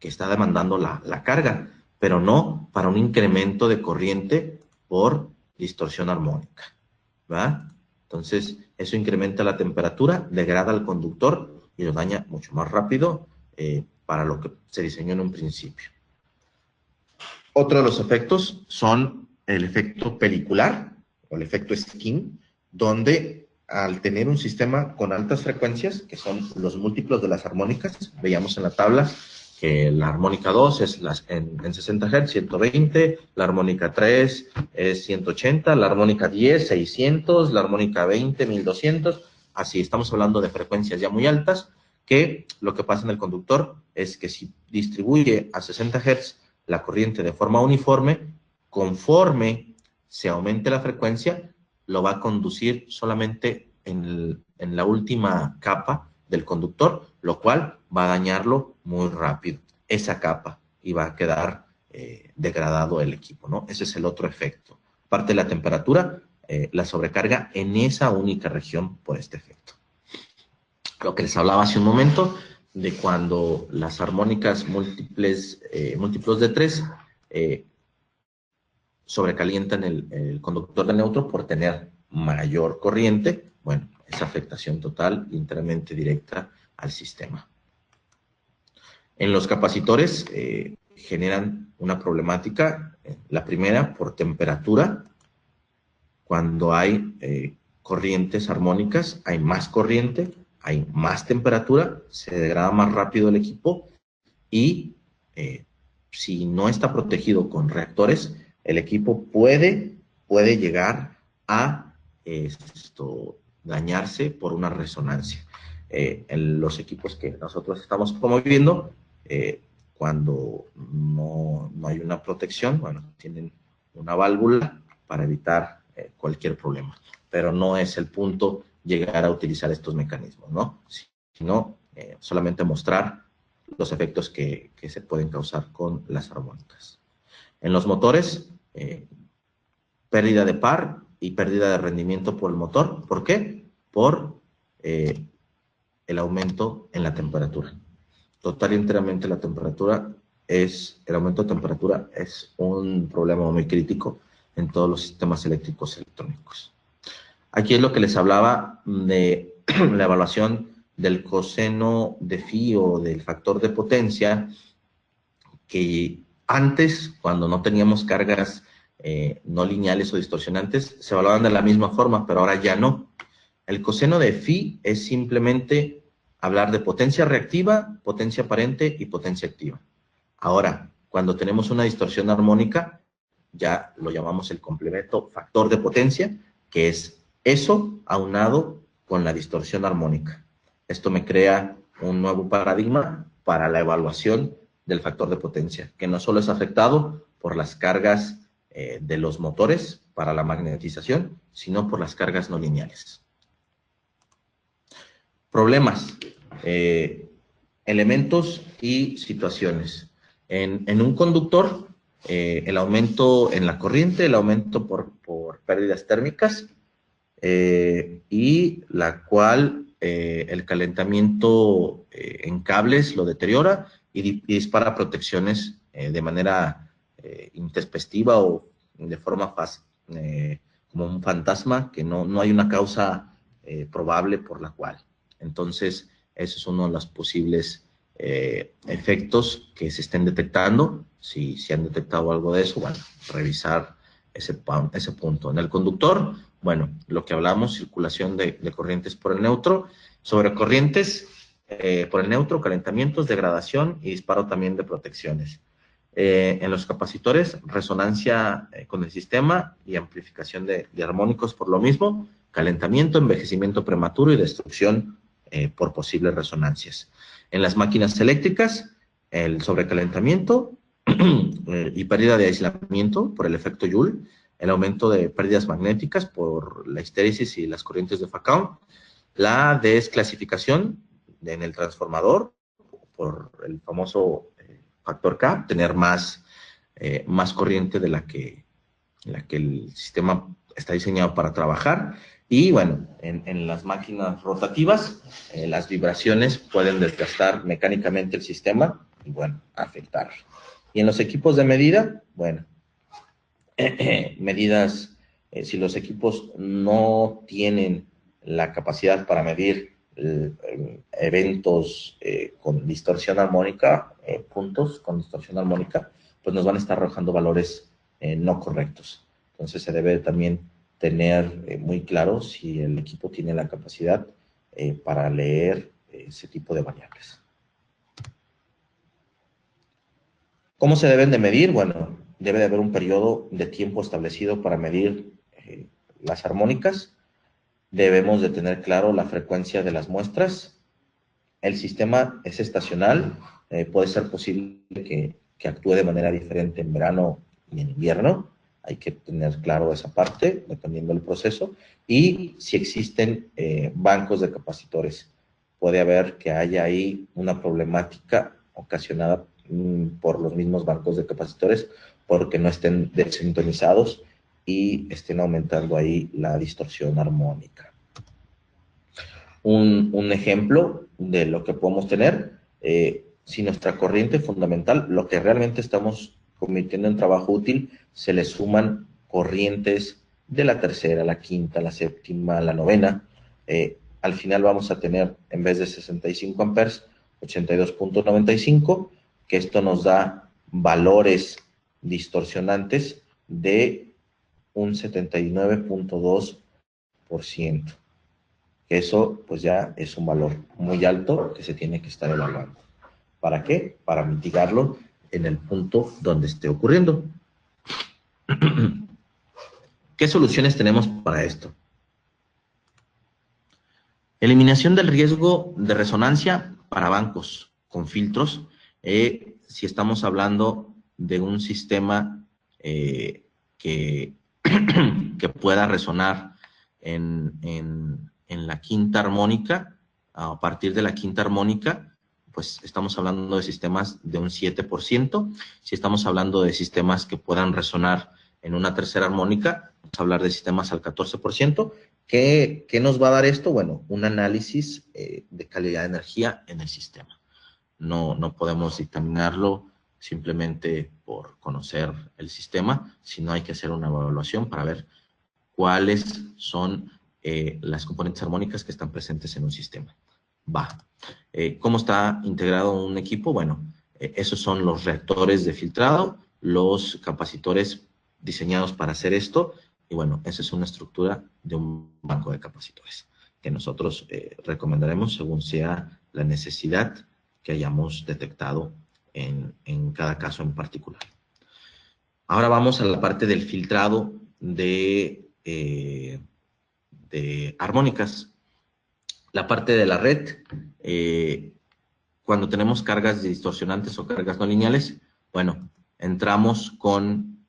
está demandando la carga, pero no para un incremento de corriente por distorsión armónica, ¿va? Entonces, eso incrementa la temperatura, degrada al conductor y lo daña mucho más rápido para lo que se diseñó en un principio. Otro de los efectos son el efecto pelicular o el efecto skin, donde al tener un sistema con altas frecuencias, que son los múltiplos de las armónicas, veíamos en la tabla que la armónica 2 es en 60 Hz, 120, la armónica 3 es 180, la armónica 10, 600, la armónica 20, 1200, así estamos hablando de frecuencias ya muy altas, que lo que pasa en el conductor es que si distribuye a 60 Hz la corriente de forma uniforme, conforme se aumente la frecuencia, lo va a conducir solamente en la última capa del conductor, lo cual va a dañarlo muy rápido, esa capa, y va a quedar degradado el equipo, ¿no? Ese es el otro efecto. Aparte de la temperatura, la sobrecarga en esa única región por este efecto. Lo que les hablaba hace un momento, de cuando las armónicas múltiplos de 3 sobrecalientan el conductor de neutro por tener mayor corriente, bueno, es afectación total, enteramente directa al sistema. En los capacitores generan una problemática, la primera por temperatura. Cuando hay corrientes armónicas, hay más corriente, hay más temperatura, se degrada más rápido el equipo y si no está protegido con reactores, el equipo puede llegar a dañarse por una resonancia. En los equipos que nosotros estamos promoviendo, cuando no hay una protección, bueno, tienen una válvula para evitar cualquier problema, pero no es el punto llegar a utilizar estos mecanismos, ¿no? Sino solamente mostrar los efectos que se pueden causar con las armónicas. En los motores, pérdida de par y pérdida de rendimiento por el motor. ¿Por qué? Por el aumento en la temperatura. Total y enteramente el aumento de temperatura es un problema muy crítico en todos los sistemas eléctricos electrónicos. Aquí es lo que les hablaba de la evaluación del coseno de Phi o del factor de potencia, que antes, cuando no teníamos cargas no lineales o distorsionantes, se evaluaban de la misma forma, pero ahora ya no. El coseno de Phi es simplemente hablar de potencia reactiva, potencia aparente y potencia activa. Ahora, cuando tenemos una distorsión armónica, ya lo llamamos el complemento factor de potencia, que es eso aunado con la distorsión armónica. Esto me crea un nuevo paradigma para la evaluación del factor de potencia, que no solo es afectado por las cargas de los motores para la magnetización, sino por las cargas no lineales. Problemas, elementos y situaciones. En un conductor, el aumento en la corriente, el aumento por pérdidas térmicas, y la cual el calentamiento en cables lo deteriora y dispara protecciones de manera intempestiva o de forma como un fantasma, que no hay una causa probable por la cual. Entonces, eso es uno de los posibles efectos que se estén detectando. Si han detectado algo de eso, bueno, revisar ese punto. En el conductor, bueno, lo que hablamos, circulación de corrientes por el neutro, sobrecorrientes por el neutro, calentamientos, degradación y disparo también de protecciones. En los capacitores, resonancia con el sistema y amplificación de armónicos por lo mismo, calentamiento, envejecimiento prematuro y destrucción por posibles resonancias. En las máquinas eléctricas, el sobrecalentamiento y pérdida de aislamiento por el efecto Joule, el aumento de pérdidas magnéticas por la histéresis y las corrientes de Foucault, la desclasificación en el transformador por el famoso factor K, tener más corriente de la que el sistema está diseñado para trabajar. Y bueno, en las máquinas rotativas, las vibraciones pueden desgastar mecánicamente el sistema y bueno, afectar. Y en los equipos de medida, bueno, medidas, si los equipos no tienen la capacidad para medir eventos con distorsión armónica, puntos con distorsión armónica, pues nos van a estar arrojando valores no correctos. Entonces se debe también tener muy claro si el equipo tiene la capacidad para leer ese tipo de variables. ¿Cómo se deben de medir? Bueno, debe de haber un periodo de tiempo establecido para medir las armónicas. Debemos de tener claro la frecuencia de las muestras. El sistema es estacional. Puede ser posible que actúe de manera diferente en verano y en invierno. Hay que tener claro esa parte, dependiendo del proceso. Y si existen bancos de capacitores, puede haber que haya ahí una problemática ocasionada por los mismos bancos de capacitores, porque no estén desintonizados y estén aumentando ahí la distorsión armónica. Un ejemplo de lo que podemos tener, si nuestra corriente fundamental, lo que realmente estamos convirtiendo en trabajo útil, se le suman corrientes de la tercera, la quinta, la séptima, la novena, al final vamos a tener, en vez de 65 amperes, 82.95, que esto nos da valores distorsionantes de un 79.2%. Eso pues ya es un valor muy alto que se tiene que estar evaluando. ¿Para qué? Para mitigarlo en el punto donde esté ocurriendo. ¿Qué soluciones tenemos para esto? Eliminación del riesgo de resonancia para bancos con filtros. Si estamos hablando de un sistema que pueda resonar en la quinta armónica, a partir de la quinta armónica, pues estamos hablando de sistemas de un 7%. Si estamos hablando de sistemas que puedan resonar en una tercera armónica, vamos a hablar de sistemas al 14%. ¿Qué nos va a dar esto? Bueno, un análisis de calidad de energía en el sistema. No podemos dictaminarlo simplemente por conocer el sistema, sino hay que hacer una evaluación para ver cuáles son las componentes armónicas que están presentes en un sistema. ¿Cómo está integrado un equipo? Bueno, esos son los reactores de filtrado, los capacitores diseñados para hacer esto, y bueno, esa es una estructura de un banco de capacitores que nosotros recomendaremos según sea la necesidad que hayamos detectado en cada caso en particular. Ahora vamos a la parte del filtrado de armónicas. La parte de la red, cuando tenemos cargas distorsionantes o cargas no lineales, bueno, entramos con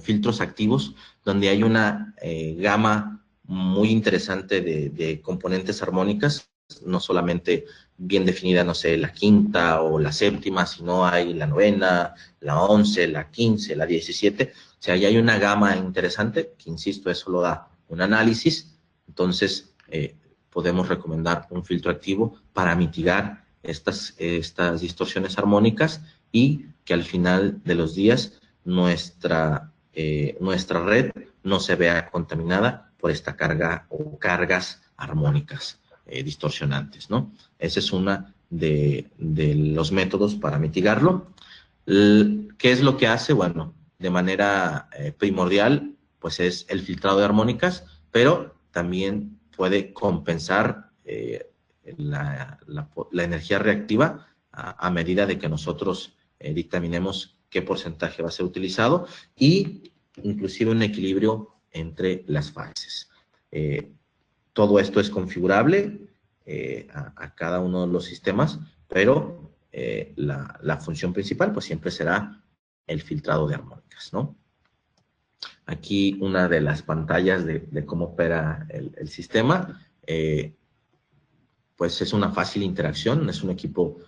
filtros activos, donde hay una gama muy interesante de componentes armónicas, no solamente bien definida, no sé, la quinta o la séptima, sino hay la novena, la 11, la 15, la 17, o sea, ya hay una gama interesante, que insisto, eso lo da un análisis. Entonces, podemos recomendar un filtro activo para mitigar estas distorsiones armónicas y que al final de los días nuestra red no se vea contaminada por esta carga o cargas armónicas distorsionantes, ¿no? Esa es una de los métodos para mitigarlo. ¿Qué es lo que hace? Bueno, de manera primordial, pues es el filtrado de armónicas, pero también puede compensar la energía reactiva a medida de que nosotros dictaminemos qué porcentaje va a ser utilizado y inclusive un equilibrio entre las fases. Todo esto es configurable a cada uno de los sistemas, pero la función principal pues siempre será el filtrado de armónicas, ¿no? Aquí una de las pantallas de cómo opera el sistema, pues es una fácil interacción, es un equipo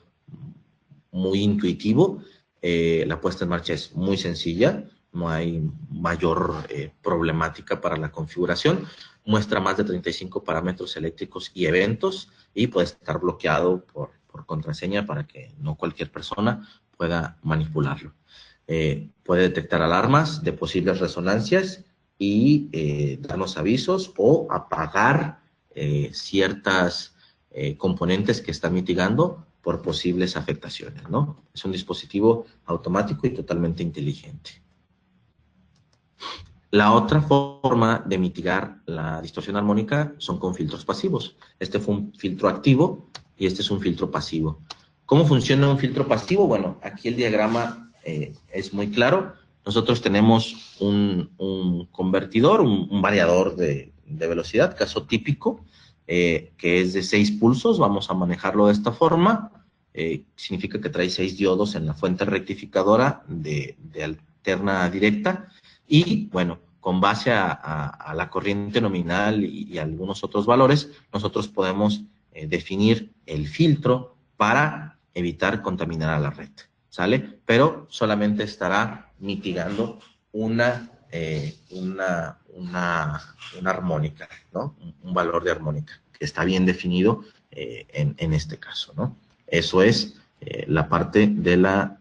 muy intuitivo, la puesta en marcha es muy sencilla, no hay mayor problemática para la configuración, muestra más de 35 parámetros eléctricos y eventos y puede estar bloqueado por contraseña para que no cualquier persona pueda manipularlo. Puede detectar alarmas de posibles resonancias y darnos avisos o apagar ciertas componentes que está mitigando por posibles afectaciones, ¿no? Es un dispositivo automático y totalmente inteligente. La otra forma de mitigar la distorsión armónica son con filtros pasivos. Este fue un filtro activo y este es un filtro pasivo. ¿Cómo funciona un filtro pasivo? Bueno, aquí el diagrama es muy claro. Nosotros tenemos un convertidor, un variador de velocidad, caso típico, que es de 6 pulsos. Vamos a manejarlo de esta forma. Significa que trae 6 diodos en la fuente rectificadora de alterna directa. Y bueno, con base a la corriente nominal y algunos otros valores, nosotros podemos definir el filtro para evitar contaminar a la red, ¿sale? Pero solamente estará mitigando una armónica, ¿no? Un valor de armónica, que está bien definido en este caso, ¿no? Eso es la parte de la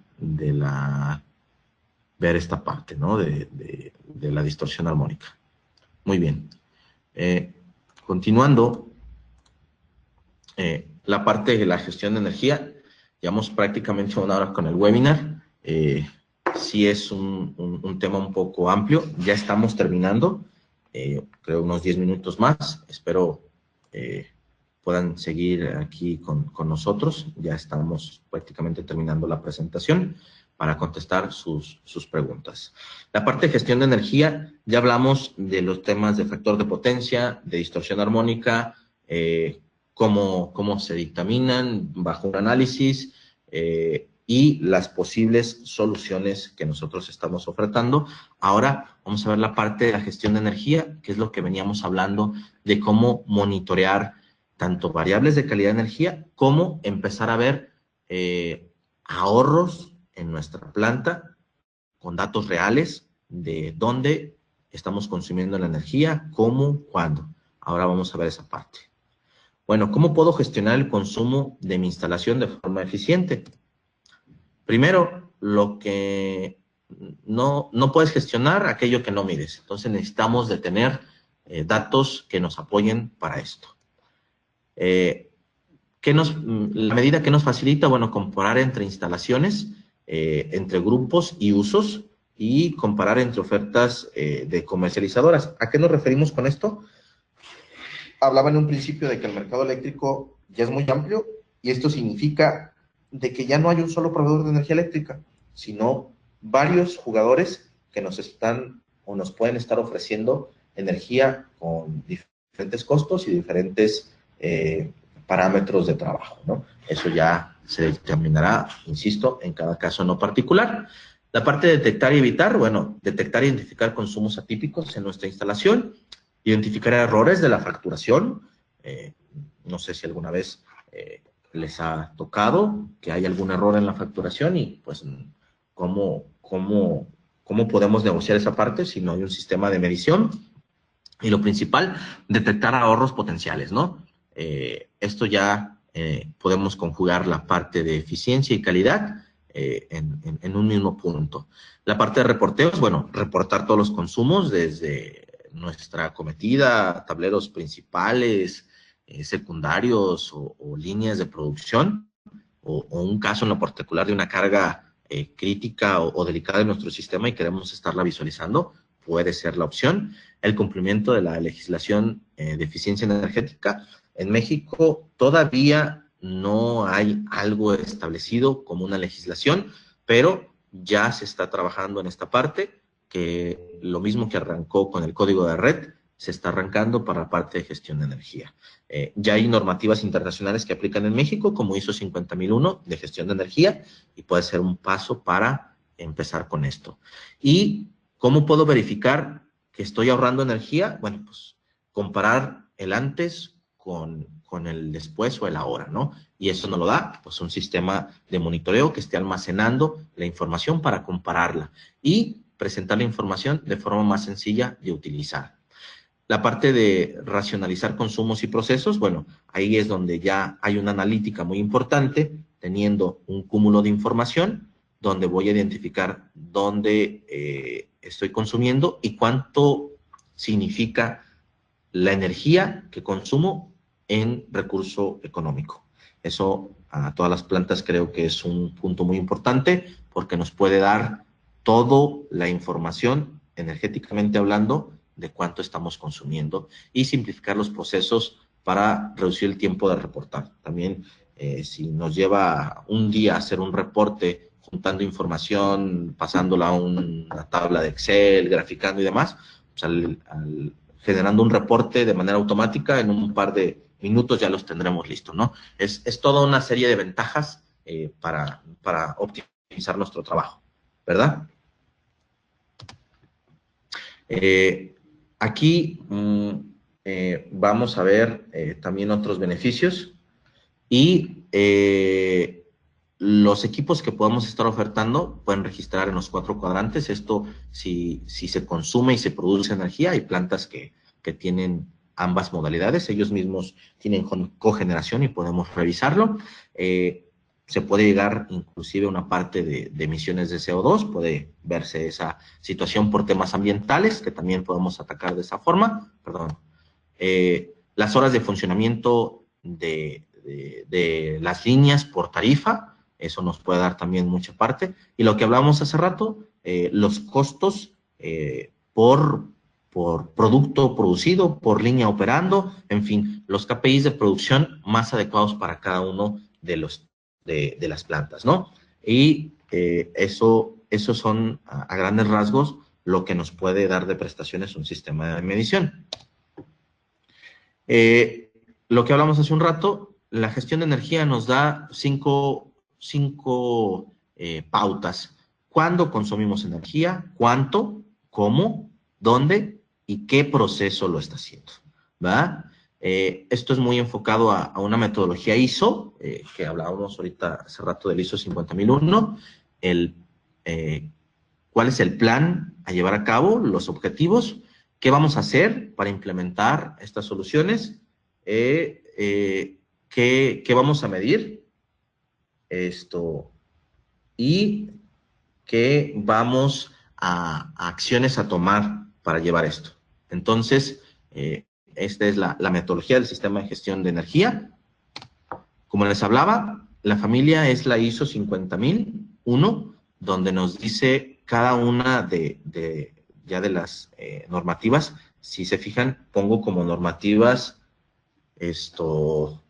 ver esta parte, ¿no? De la distorsión armónica. Muy bien. Continuando, la parte de la gestión de energía, llevamos prácticamente 1 hora con el webinar. Sí es un tema un poco amplio. Ya estamos terminando. Creo unos 10 minutos más. Espero puedan seguir aquí con nosotros. Ya estamos prácticamente terminando la presentación para contestar sus preguntas. La parte de gestión de energía, ya hablamos de los temas de factor de potencia, de distorsión armónica, cómo se dictaminan bajo un análisis y las posibles soluciones que nosotros estamos ofertando. Ahora vamos a ver la parte de la gestión de energía, que es lo que veníamos hablando de cómo monitorear tanto variables de calidad de energía como empezar a ver ahorros en nuestra planta con datos reales de dónde estamos consumiendo la energía, cómo, cuándo. Ahora vamos a ver esa parte. Bueno, ¿cómo puedo gestionar el consumo de mi instalación de forma eficiente? Primero, lo que no puedes gestionar, aquello que no mides. Entonces necesitamos de tener datos que nos apoyen para esto. La medida que nos facilita, bueno, comparar entre instalaciones, entre grupos y usos, y comparar entre ofertas de comercializadoras. ¿A qué nos referimos con esto? Hablaba en un principio de que el mercado eléctrico ya es muy amplio, y esto significa de que ya no hay un solo proveedor de energía eléctrica, sino varios jugadores que nos están o nos pueden estar ofreciendo energía con diferentes costos y diferentes parámetros de trabajo, ¿no? Eso ya se determinará, insisto, en cada caso no particular. La parte de detectar y evitar, bueno, detectar e identificar consumos atípicos en nuestra instalación, identificar errores de la facturación. No sé si alguna vez les ha tocado que hay algún error en la facturación y pues cómo podemos negociar esa parte si no hay un sistema de medición. Y lo principal, detectar ahorros potenciales, ¿no? Esto ya podemos conjugar la parte de eficiencia y calidad en un mismo punto. La parte de reporteos, bueno, reportar todos los consumos desde nuestra acometida, tableros principales, secundarios o líneas de producción, o un caso en lo particular de una carga crítica o delicada de nuestro sistema y queremos estarla visualizando, puede ser la opción. El cumplimiento de la legislación de eficiencia energética. En México todavía no hay algo establecido como una legislación, pero ya se está trabajando en esta parte, que lo mismo que arrancó con el código de red, se está arrancando para la parte de gestión de energía. Ya hay normativas internacionales que aplican en México, como ISO 50001 de gestión de energía, y puede ser un paso para empezar con esto. ¿Y cómo puedo verificar que estoy ahorrando energía? Bueno, pues comparar el antes con el después o el ahora, ¿no? Y eso nos lo da, pues, un sistema de monitoreo que esté almacenando la información para compararla y presentar la información de forma más sencilla de utilizar. La parte de racionalizar consumos y procesos, bueno, ahí es donde ya hay una analítica muy importante, teniendo un cúmulo de información donde voy a identificar dónde estoy consumiendo y cuánto significa la energía que consumo en recurso económico. Eso a todas las plantas creo que es un punto muy importante porque nos puede dar toda la información, energéticamente hablando, de cuánto estamos consumiendo y simplificar los procesos para reducir el tiempo de reportar. También, si nos lleva un día hacer un reporte juntando información, pasándola a una tabla de Excel, graficando y demás, pues generando un reporte de manera automática, en un par de minutos ya los tendremos listos, ¿no? Es toda una serie de ventajas para optimizar nuestro trabajo, ¿verdad? Aquí vamos a ver también otros beneficios y los equipos que podemos estar ofertando pueden registrar en los 4 cuadrantes. Esto si se consume y se produce energía. Hay plantas que tienen ambas modalidades. Ellos mismos tienen cogeneración y podemos revisarlo. Se puede llegar inclusive a una parte de emisiones de CO2. Puede verse esa situación por temas ambientales, que también podemos atacar de esa forma. Perdón. Las horas de funcionamiento de las líneas por tarifa, eso nos puede dar también mucha parte. Y lo que hablamos hace rato, los costos por producto producido, por línea operando, en fin, los KPIs de producción más adecuados para cada uno de las plantas, ¿no? Y eso son a grandes rasgos lo que nos puede dar de prestaciones un sistema de medición. Lo que hablamos hace un rato, la gestión de energía nos da cinco pautas. ¿Cuándo consumimos energía? ¿Cuánto? ¿Cómo? ¿Dónde? ¿Y qué proceso lo está haciendo? ¿Va? Esto es muy enfocado a una metodología ISO, que hablábamos ahorita hace rato del ISO 50001, cuál es el plan a llevar a cabo, los objetivos, qué vamos a hacer para implementar estas soluciones, qué vamos a medir, y qué vamos a acciones a tomar para llevar esto. Entonces, esta es la metodología del sistema de gestión de energía. Como les hablaba, la familia es la ISO 50001, donde nos dice cada una de las normativas. Si se fijan, pongo como normativas de esto.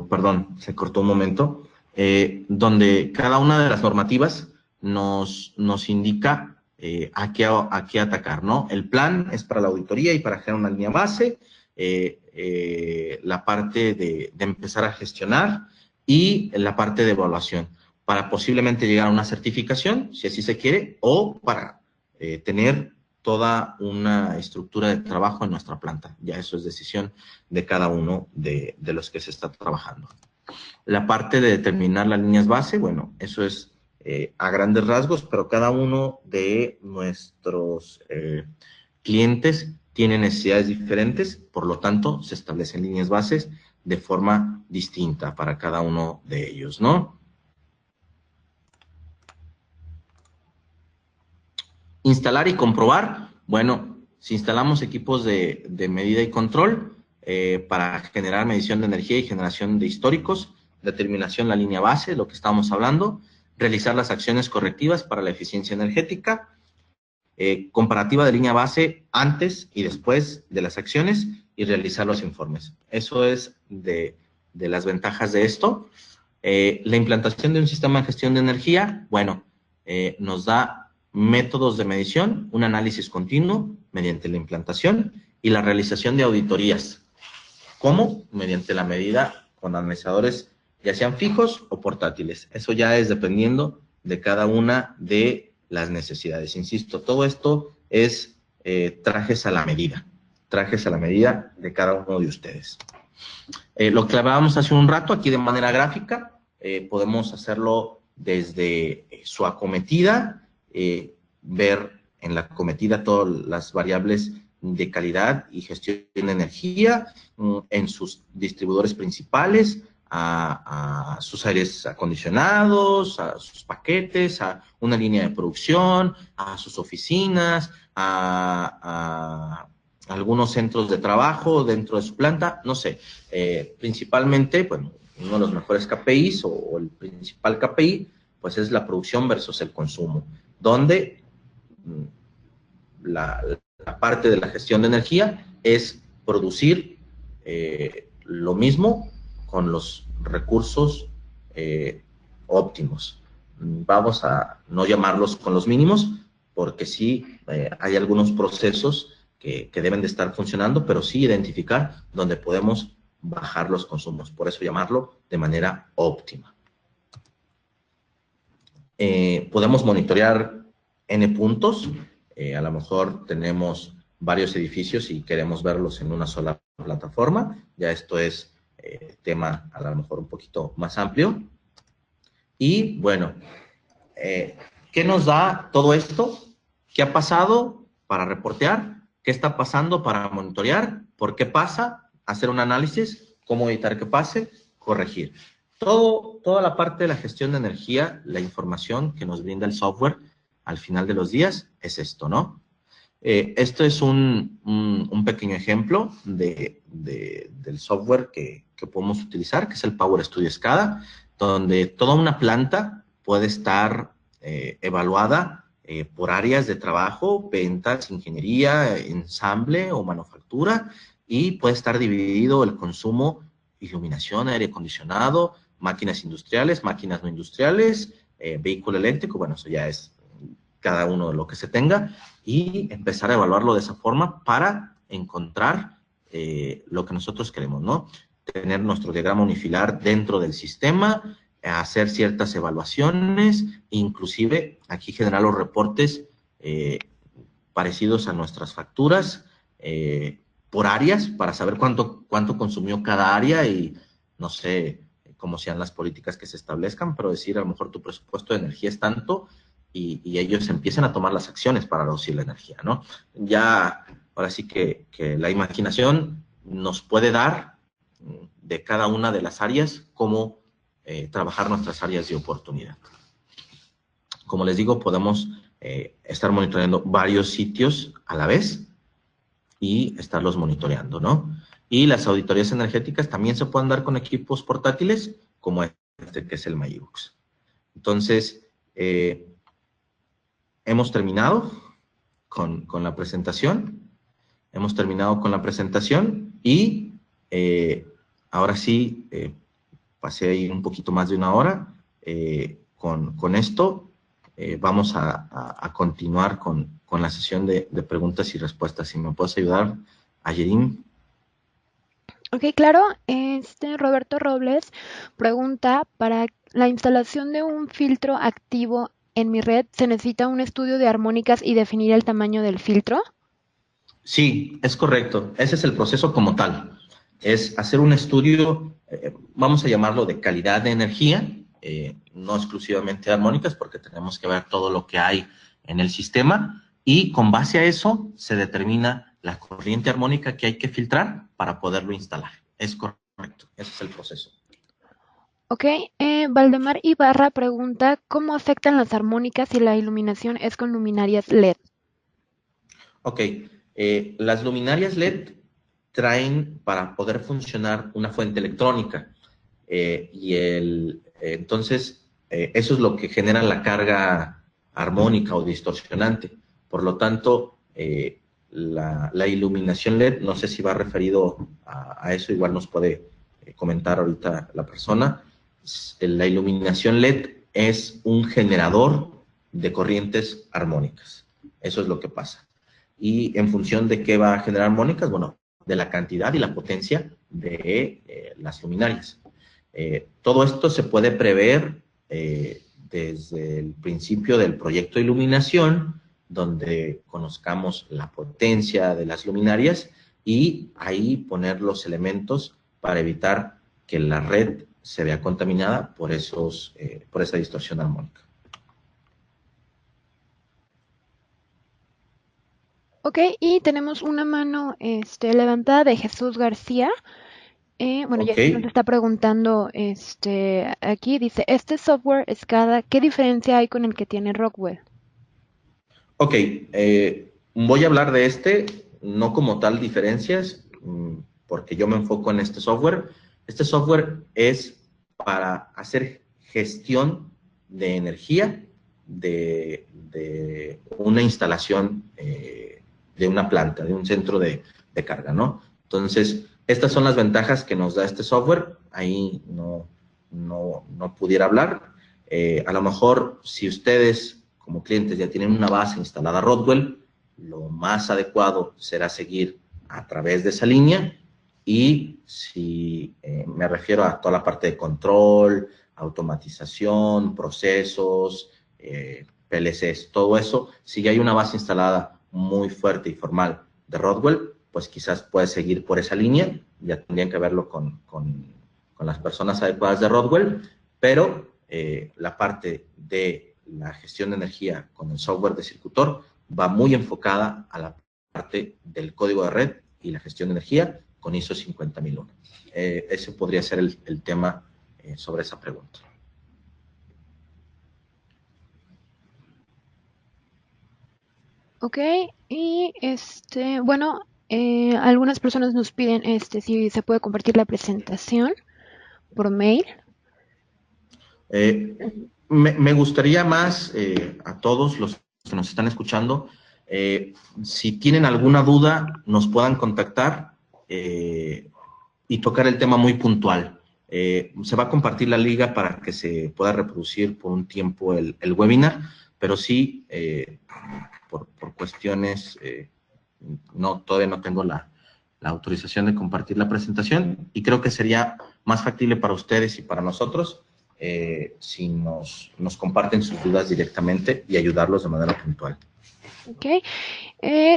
Perdón, se cortó un momento, donde cada una de las normativas nos indica a qué atacar, ¿no? El plan es para la auditoría y para generar una línea base, la parte de empezar a gestionar y la parte de evaluación, para posiblemente llegar a una certificación, si así se quiere, o para tener toda una estructura de trabajo en nuestra planta. Ya eso es decisión de cada uno de los que se está trabajando. La parte de determinar las líneas base, bueno, eso es a grandes rasgos, pero cada uno de nuestros clientes tiene necesidades diferentes, por lo tanto, se establecen líneas bases de forma distinta para cada uno de ellos, ¿no? Instalar y comprobar, bueno, si instalamos equipos de medida y control para generar medición de energía y generación de históricos, determinación de la línea base, lo que estábamos hablando, realizar las acciones correctivas para la eficiencia energética, comparativa de línea base antes y después de las acciones y realizar los informes. Eso es de las ventajas de esto. La implantación de un sistema de gestión de energía, bueno, nos da métodos de medición, un análisis continuo mediante la implantación y la realización de auditorías. ¿Cómo? Mediante la medida con analizadores, ya sean fijos o portátiles. Eso ya es dependiendo de cada una de las necesidades. Insisto, todo esto es trajes a la medida de cada uno de ustedes. Lo que hablábamos hace un rato, aquí de manera gráfica, podemos hacerlo desde su acometida, ver en la acometida todas las variables de calidad y gestión de energía, en sus distribuidores principales, a sus aires acondicionados, a sus paquetes, a una línea de producción, a sus oficinas, a algunos centros de trabajo dentro de su planta, no sé, principalmente, bueno, uno de los mejores KPIs o el principal KPI, pues es la producción versus el consumo, donde la parte de la gestión de energía es producir lo mismo con los recursos óptimos. Vamos a no llamarlos con los mínimos, porque sí hay algunos procesos que deben de estar funcionando, pero sí identificar donde podemos bajar los consumos, por eso llamarlo de manera óptima. Podemos monitorear N puntos, a lo mejor tenemos varios edificios y queremos verlos en una sola plataforma, ya esto es tema a lo mejor un poquito más amplio. Y bueno, ¿qué nos da todo esto? ¿Qué ha pasado para reportear? ¿Qué está pasando para monitorear? ¿Por qué pasa? Hacer un análisis, cómo evitar que pase, corregir. Toda la parte de la gestión de energía, la información que nos brinda el software al final de los días es esto, ¿no? Esto es un pequeño ejemplo del software que podemos utilizar, que es el Power Studio SCADA, donde toda una planta puede estar evaluada por áreas de trabajo, ventas, ingeniería, ensamble o manufactura, y puede estar dividido el consumo, iluminación, aire acondicionado, máquinas industriales, máquinas no industriales, vehículo eléctrico, bueno, eso ya es cada uno de lo que se tenga, y empezar a evaluarlo de esa forma para encontrar lo que nosotros queremos, ¿no? Tener nuestro diagrama unifilar dentro del sistema, hacer ciertas evaluaciones, inclusive aquí generar los reportes parecidos a nuestras facturas por áreas para saber cuánto consumió cada área y no sé cómo sean las políticas que se establezcan, pero decir a lo mejor tu presupuesto de energía es tanto y ellos empiecen a tomar las acciones para reducir la energía, ¿no? Ya, ahora sí que la imaginación nos puede dar de cada una de las áreas cómo trabajar nuestras áreas de oportunidad. Como les digo, podemos estar monitoreando varios sitios a la vez y estarlos monitoreando, ¿no? Y las auditorías energéticas también se pueden dar con equipos portátiles, como este que es el MyEBooks. Entonces, hemos terminado con la presentación. Hemos terminado con la presentación y ahora sí, pasé ahí un poquito más de una hora. Con esto vamos a continuar con la sesión de preguntas y respuestas. Si me puedes ayudar, Ayerim. Ok, claro. Roberto Robles pregunta, para la instalación de un filtro activo en mi red, ¿se necesita un estudio de armónicas y definir el tamaño del filtro? Sí, es correcto. Ese es el proceso como tal. Es hacer un estudio, vamos a llamarlo de calidad de energía, no exclusivamente de armónicas, porque tenemos que ver todo lo que hay en el sistema, y con base a eso se determina la corriente armónica que hay que filtrar para poderlo instalar. Es correcto, ese es el proceso. Ok, Valdemar Ibarra pregunta, ¿cómo afectan las armónicas si la iluminación es con luminarias LED? Ok, las luminarias LED traen para poder funcionar una fuente electrónica. Entonces, eso es lo que genera la carga armónica o distorsionante. Por lo tanto, la iluminación LED, no sé si va referido a eso, igual nos puede comentar ahorita la persona. La iluminación LED es un generador de corrientes armónicas. Eso es lo que pasa. Y en función de qué va a generar armónicas, bueno, de la cantidad y la potencia de las luminarias. Todo esto se puede prever desde el principio del proyecto de iluminación, donde conozcamos la potencia de las luminarias y ahí poner los elementos para evitar que la red se vea contaminada por por esa distorsión armónica. Ok, y tenemos una mano levantada de Jesús García. Bueno, ya Ok, nos está preguntando aquí, dice, este software SCADA, ¿qué diferencia hay con el que tiene Rockwell? ok. Voy a hablar de no como tal diferencias, porque yo me enfoco en este software. Este software es para hacer gestión de energía de una instalación, de una planta, de un centro de carga, ¿no? Entonces, estas son las ventajas que nos da este software. Ahí no pudiera hablar. A lo mejor, si ustedes como clientes ya tienen una base instalada Rodwell, lo más adecuado será seguir a través de esa línea. Y si me refiero a toda la parte de control, automatización, procesos, PLCs, todo eso, si ya hay una base instalada muy fuerte y formal de Rodwell, pues quizás puedes seguir por esa línea. Ya tendrían que verlo con las personas adecuadas de Rodwell, pero la parte de la gestión de energía con el software de Circutor va muy enfocada a la parte del código de red y la gestión de energía con ISO 50001. Ese podría ser el tema sobre esa pregunta. Ok, y bueno, algunas personas nos piden si se puede compartir la presentación por mail. Eh, me gustaría más a todos los que nos están escuchando, si tienen alguna duda, nos puedan contactar y tocar el tema muy puntual. Se va a compartir la liga para que se pueda reproducir por un tiempo el webinar, pero sí, por cuestiones, todavía no tengo la autorización de compartir la presentación y creo que sería más factible para ustedes y para nosotros si nos comparten sus dudas directamente y ayudarlos de manera puntual. Ok,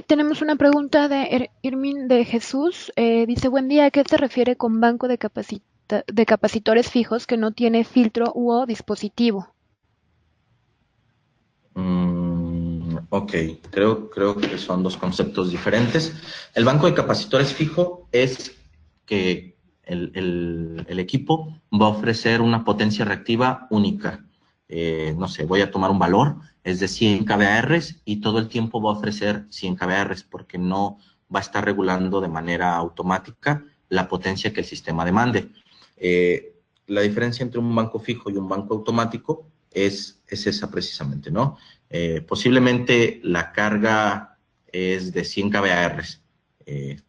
tenemos una pregunta de Irmin de Jesús. Dice, buen día, ¿a qué se refiere con banco de capacitores fijos que no tiene filtro u o dispositivo? Ok, creo que son dos conceptos diferentes. El banco de capacitores fijo es que el equipo va a ofrecer una potencia reactiva única. No sé, voy a tomar un valor, es de 100 kVAR y todo el tiempo va a ofrecer 100 kVAR porque no va a estar regulando de manera automática la potencia que el sistema demande. La diferencia entre un banco fijo y un banco automático es esa precisamente, ¿no? Posiblemente la carga es de 100 kVAR.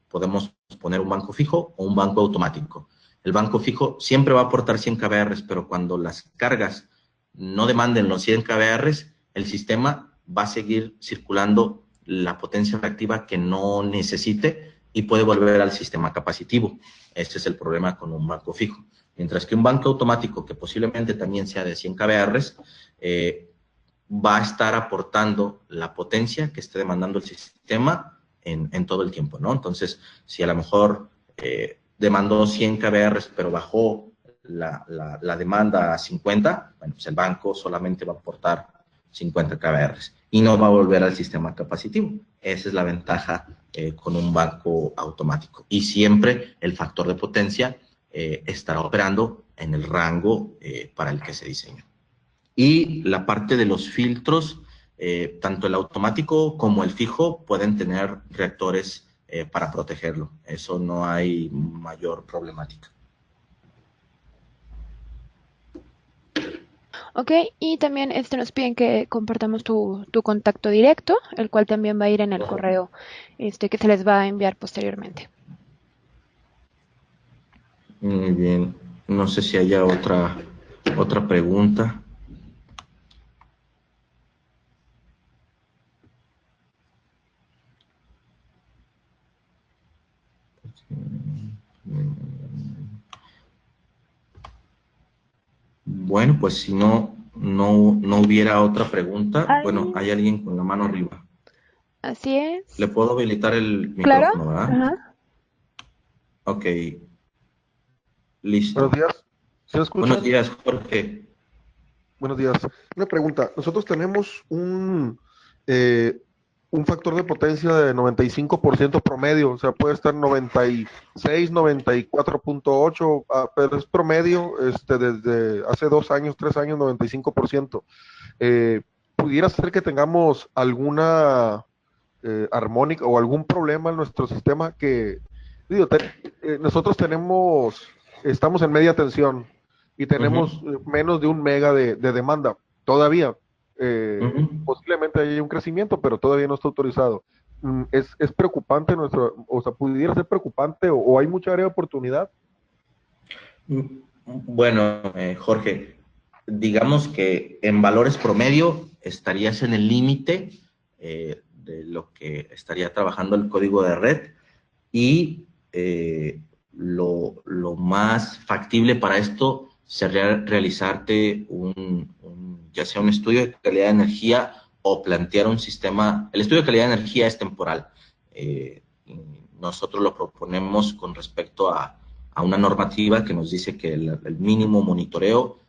Podemos poner un banco fijo o un banco automático. El banco fijo siempre va a aportar 100 kVAR, pero cuando las cargas no demanden los 100 kVAR, el sistema va a seguir circulando la potencia reactiva que no necesite y puede volver al sistema capacitivo. Este es el problema con un banco fijo. Mientras que un banco automático, que posiblemente también sea de 100 kVAR, va a estar aportando la potencia que esté demandando el sistema en todo el tiempo, ¿no? Entonces, si a lo mejor demandó 100 kVAR, pero bajó la demanda a 50, bueno, pues el banco solamente va a aportar 50 kVAR y no va a volver al sistema capacitivo. Esa es la ventaja con un banco automático. Y siempre el factor de potencia estará operando en el rango para el que se diseñó. Y la parte de los filtros, tanto el automático como el fijo pueden tener reactores para protegerlo. Eso no hay mayor problemática. Ok, y también nos piden que compartamos tu contacto directo, el cual también va a ir en el correo que se les va a enviar posteriormente. Muy bien. No sé si haya otra pregunta. Bueno, pues si no hubiera otra pregunta, bueno, hay alguien con la mano arriba. Así es. ¿Le puedo habilitar el Claro. micrófono, verdad? Ajá. Ok, Buenos listo. días. ¿Se me Buenos escucha? días, Jorge. Buenos días. Una pregunta. Nosotros tenemos eh, un factor de potencia de 95% promedio, o sea, puede estar 96, 94.8, pero es promedio desde hace 2 años, 3 años, 95%. Eh, ¿Pudiera ser que tengamos alguna armónica o algún problema en nuestro sistema que, digo, nosotros estamos en media tensión y tenemos Ujú, menos de 1 mega de demanda todavía. ujú. Posiblemente haya un crecimiento, pero todavía no está autorizado. Es preocupante o sea, pudiera ser preocupante o hay mucha área de oportunidad. Bueno, Jorge, digamos que en valores promedio estarías en el límite de lo que estaría trabajando el código de red y lo más factible para esto sería realizarte ya sea un estudio de calidad de energía o plantear un sistema. El estudio de calidad de energía es temporal. Eh, Nosotros lo proponemos con respecto a una normativa que nos dice que el mínimo monitoreo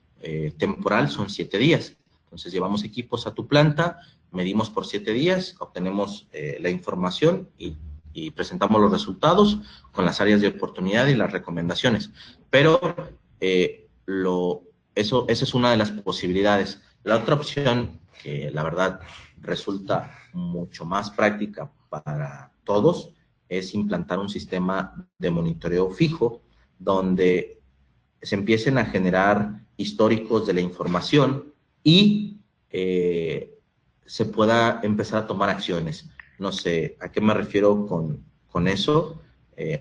temporal son 7 días. Entonces llevamos equipos a tu planta, medimos por 7 días, obtenemos la información y presentamos los resultados con las áreas de oportunidad y las recomendaciones. Pero esa es una de las posibilidades. La otra opción, que la verdad resulta mucho más práctica para todos, es implantar un sistema de monitoreo fijo donde se empiecen a generar históricos de la información y se pueda empezar a tomar acciones. No sé, ¿a qué me refiero con eso?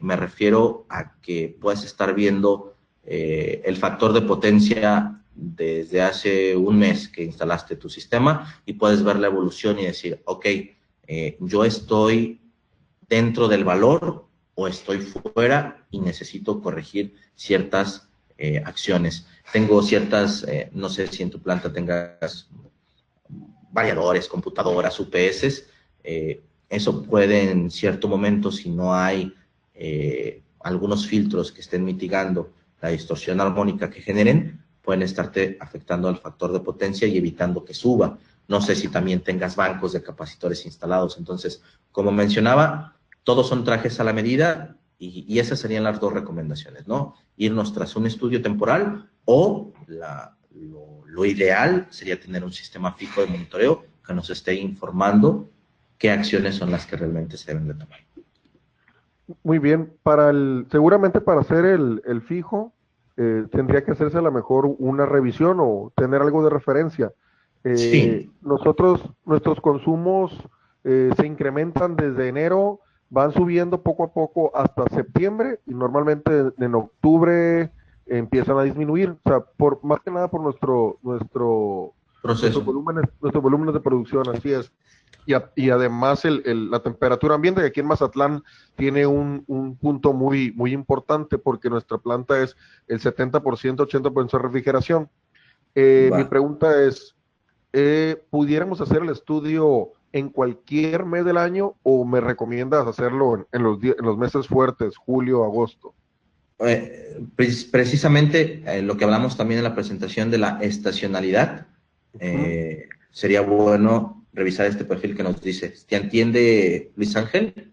Me refiero a que puedas estar viendo el factor de potencia desde hace un mes que instalaste tu sistema y puedes ver la evolución y decir, ok, yo estoy dentro del valor o estoy fuera y necesito corregir ciertas acciones. Tengo ciertas, no sé si en tu planta tengas variadores, computadoras, UPS, eso puede en cierto momento, si no hay algunos filtros que estén mitigando la distorsión armónica que generen, pueden estarte afectando al factor de potencia y evitando que suba. No sé si también tengas bancos de capacitores instalados. Entonces, como mencionaba, todos son trajes a la medida y esas serían las dos recomendaciones, ¿no? Irnos tras un estudio temporal o lo ideal sería tener un sistema fijo de monitoreo que nos esté informando qué acciones son las que realmente se deben de tomar. Muy bien, seguramente para hacer el fijo, tendría que hacerse a lo mejor una revisión o tener algo de referencia. Sí, Nuestros consumos se incrementan desde enero, van subiendo poco a poco hasta septiembre y normalmente en octubre empiezan a disminuir, o sea, más que nada por proceso. nuestros volúmenes de producción, así es. Y además la temperatura ambiente, que aquí en Mazatlán tiene un punto muy, muy importante porque nuestra planta es el 70%, 80% de refrigeración. Mi Va. pregunta es, ¿pudiéramos hacer el estudio en cualquier mes del año o me recomiendas hacerlo en los meses fuertes, julio, agosto? Precisamente lo que hablamos también en la presentación de la estacionalidad, Ujú. sería bueno revisar este perfil que nos dice. ¿Te entiende Luis Ángel?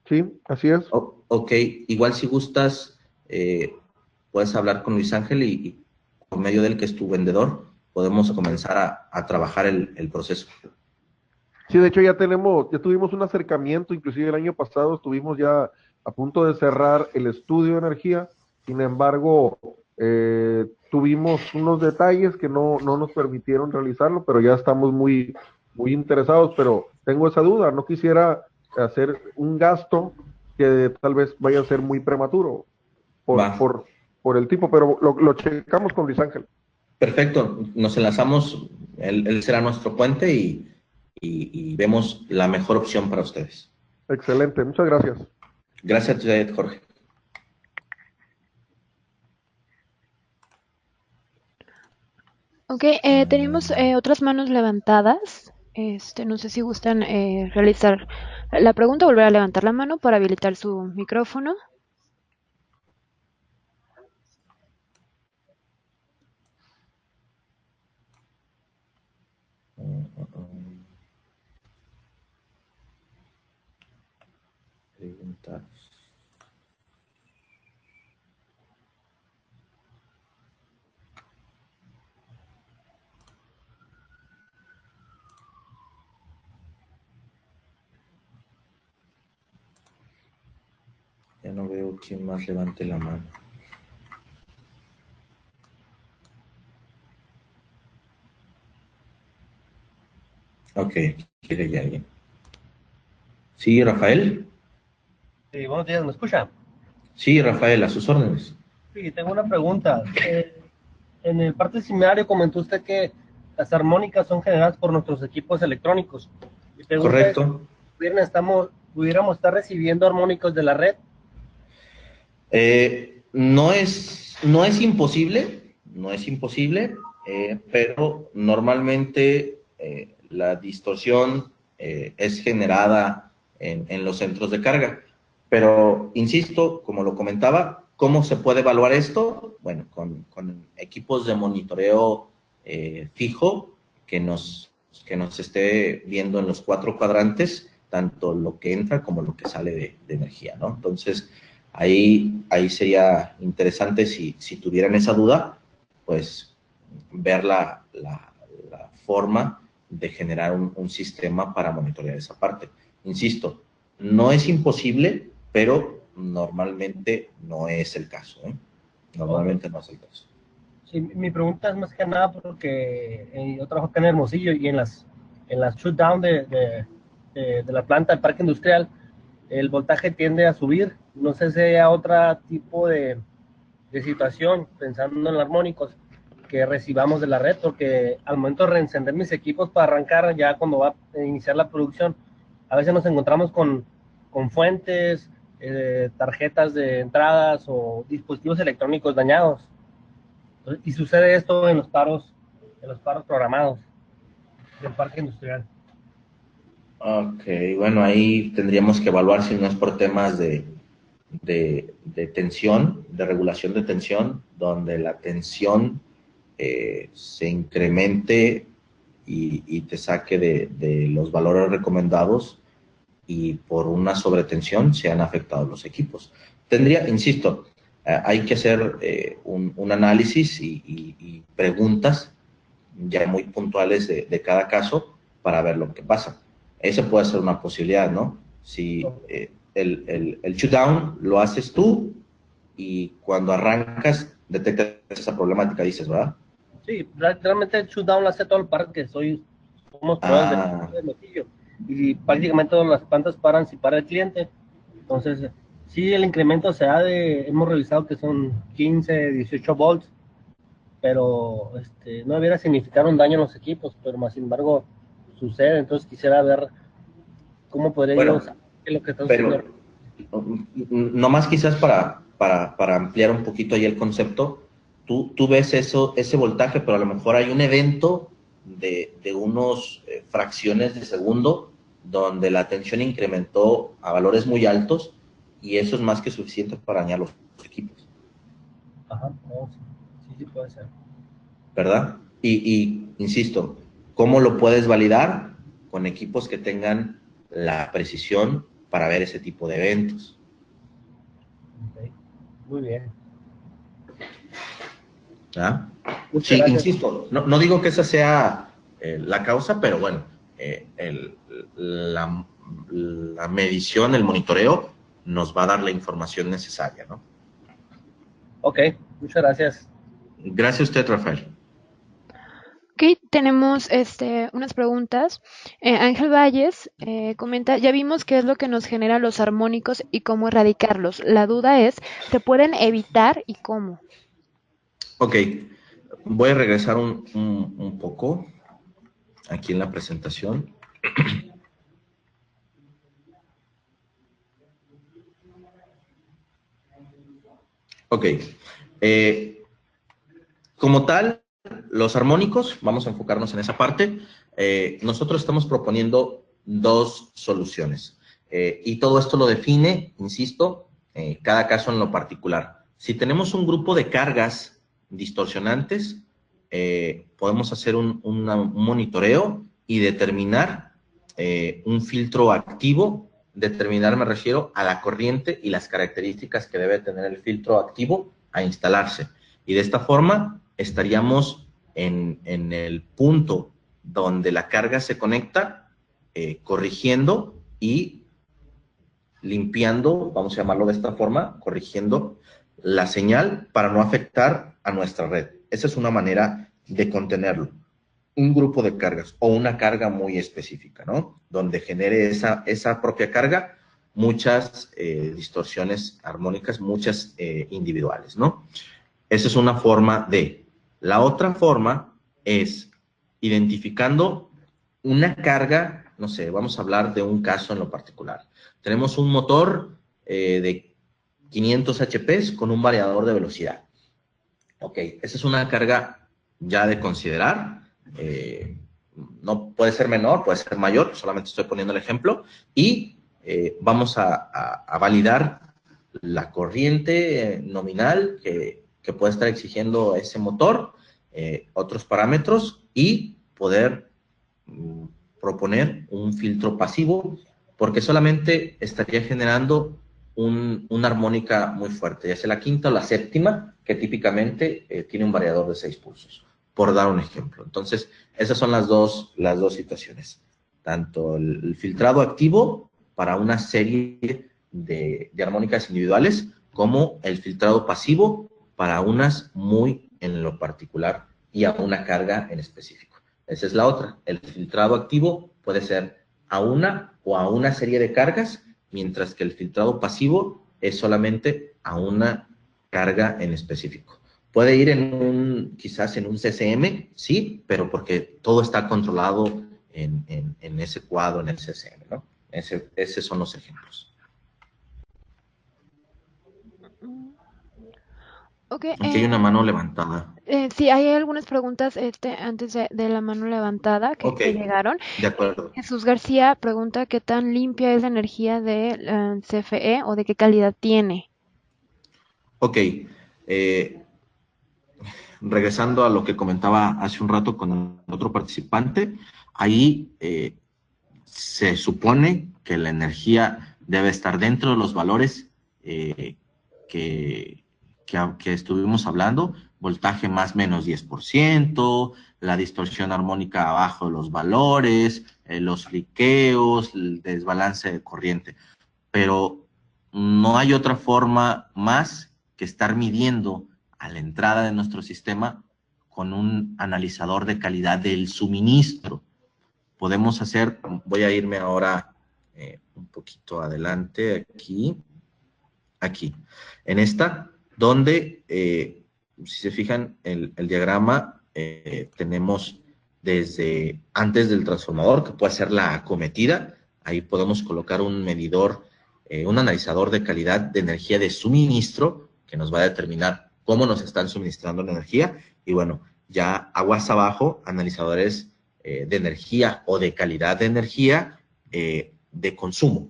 Sí, así es. Ok, igual si gustas, puedes hablar con Luis Ángel y por medio del que es tu vendedor, podemos Así es. comenzar a trabajar el proceso. Sí, de hecho ya tuvimos un acercamiento, inclusive el año pasado estuvimos ya a punto de cerrar el estudio de energía, sin embargo, tuvimos unos detalles que no nos permitieron realizarlo, pero ya estamos muy, muy interesados, pero tengo esa duda, no quisiera hacer un gasto que tal vez vaya a ser muy prematuro Va, por, por, por el tipo, pero lo checamos con Luis Ángel. perfecto, nos enlazamos, él será nuestro puente y vemos la mejor opción para ustedes. Excelente, muchas gracias. Gracias a ti, Jorge. Ok, tenemos otras manos levantadas. No sé si gustan realizar la pregunta, volver a levantar la mano para habilitar su micrófono. Ya no veo quién más levante la mano. Ok, quiere ya alguien. Sí, Rafael. Sí, buenos días, ¿me escucha? Sí, Rafael, a sus órdenes. Sí, tengo una pregunta. En el parte del seminario comentó usted que las armónicas son generadas por nuestros equipos electrónicos. Mi pregunta es, Correcto. ¿pudiéramos estar recibiendo armónicos de la red? No es imposible, pero normalmente la distorsión es generada en los centros de carga. Pero, insisto, como lo comentaba, ¿cómo se puede evaluar esto? Bueno, con equipos de monitoreo fijo que nos esté viendo en los 4 cuadrantes, tanto lo que entra como lo que sale de energía, ¿no? Entonces, ahí sería interesante, si tuvieran esa duda, pues ver la forma de generar un sistema para monitorear esa parte. Insisto, no es imposible, pero normalmente no es el caso, ¿eh? Normalmente no es el caso. Sí, mi pregunta es más que nada porque yo trabajo acá en Hermosillo y en las shutdown de la planta del parque industrial, el voltaje tiende a subir. No sé si haya otro tipo de situación, pensando en armónicos, que recibamos de la red, porque al momento de reencender mis equipos para arrancar, ya cuando va a iniciar la producción, a veces nos encontramos con fuentes, tarjetas de entradas o dispositivos electrónicos dañados. Y sucede esto en los paros programados del parque industrial. Ok, bueno, ahí tendríamos que evaluar si no es por temas de tensión, de regulación de tensión, donde la tensión se incremente y te saque de los valores recomendados, y por una sobretensión se han afectado los equipos. Insisto, hay que hacer un análisis y preguntas ya muy puntuales de cada caso para ver lo que pasa. Esa puede ser una posibilidad, ¿no? Si el shutdown lo haces tú y cuando arrancas detectas esa problemática, dices, ¿verdad? Sí, realmente el shutdown lo hace todo el parque. Somos proveedores de Hermosillo y prácticamente todas las plantas paran si para el cliente. Entonces, sí, el incremento hemos revisado que son 15, 18 volts, pero no debiera significar un daño en los equipos, pero más sin embargo sucede. Entonces quisiera ver cómo podría yo saber lo que está sucediendo. Nomás quizás para ampliar un poquito ahí el concepto, tú ves ese voltaje, pero a lo mejor hay un evento de unos fracciones de segundo donde la tensión incrementó a valores muy altos, y eso es más que suficiente para dañar los equipos. Ajá, no, sí puede ser. ¿Verdad? Y insisto, ¿cómo lo puedes validar? Con equipos que tengan la precisión para ver ese tipo de eventos. Okay. Muy bien. ¿Ah? Muchas Sí, gracias. insisto, no digo que esa sea la causa, pero bueno, la medición, el monitoreo, nos va a dar la información necesaria, ¿no? Ok, muchas gracias. Gracias a usted, Rafael. Ok, tenemos unas preguntas. Ángel Valles comenta, ya vimos qué es lo que nos genera los armónicos y cómo erradicarlos. La duda es, ¿se pueden evitar y cómo? Ok, voy a regresar un poco aquí en la presentación. Ok, como tal, los armónicos, vamos a enfocarnos en esa parte. Nosotros estamos proponiendo 2 soluciones. Y todo esto lo define, insisto, cada caso en lo particular. Si tenemos un grupo de cargas distorsionantes, podemos hacer un monitoreo y determinar un filtro activo determinar, me refiero a la corriente y las características que debe tener el filtro activo a instalarse. Y de esta forma estaríamos en el punto donde la carga se conecta, corrigiendo y limpiando, vamos a llamarlo de esta forma, corrigiendo la señal para no afectar a nuestra red. Esa es una manera de contenerlo. Un grupo de cargas o una carga muy específica, ¿no? Donde genere esa propia carga muchas distorsiones armónicas, muchas individuales, ¿no? Esa es una forma de. La otra forma es identificando una carga, no sé, vamos a hablar de un caso en lo particular. Tenemos un motor de 500 HPs con un variador de velocidad. Ok, esa es una carga ya de considerar. No puede ser menor, puede ser mayor, solamente estoy poniendo el ejemplo. Y vamos a validar la corriente nominal que puede estar exigiendo ese motor, otros parámetros y poder proponer un filtro pasivo, porque solamente estaría generando una armónica muy fuerte, ya sea la quinta o la séptima, que típicamente tiene un variador de 6 pulsos, por dar un ejemplo. Entonces, esas son las dos situaciones. Tanto el filtrado activo para una serie de armónicas individuales, como el filtrado pasivo para unas muy en lo particular y a una carga en específico. Esa es la otra. El filtrado activo puede ser a una o a una serie de cargas, mientras que el filtrado pasivo es solamente a una carga en específico. Puede ir quizás en un CCM, sí, pero porque todo está controlado en ese cuadro, en el CCM, ¿no? Esos son los ejemplos. Ok, Aquí hay una mano levantada. sí, hay algunas preguntas antes de la mano levantada que Ok, llegaron. de acuerdo. Jesús García pregunta qué tan limpia es la energía de CFE o de qué calidad tiene. Ok, regresando a lo que comentaba hace un rato con el otro participante, ahí se supone que la energía debe estar dentro de los valores que estuvimos hablando, voltaje más menos 10%, la distorsión armónica abajo de los valores, los fliqueos, el desbalance de corriente. Pero no hay otra forma más que estar midiendo a la entrada de nuestro sistema con un analizador de calidad del suministro. Podemos hacer, voy a irme ahora un poquito adelante, aquí, en esta, donde, si se fijan, el diagrama, tenemos desde antes del transformador, que puede ser la acometida, ahí podemos colocar un medidor, un analizador de calidad de energía de suministro, que nos va a determinar cómo nos están suministrando la energía, y bueno, ya aguas abajo, analizadores de energía o de calidad de energía de consumo,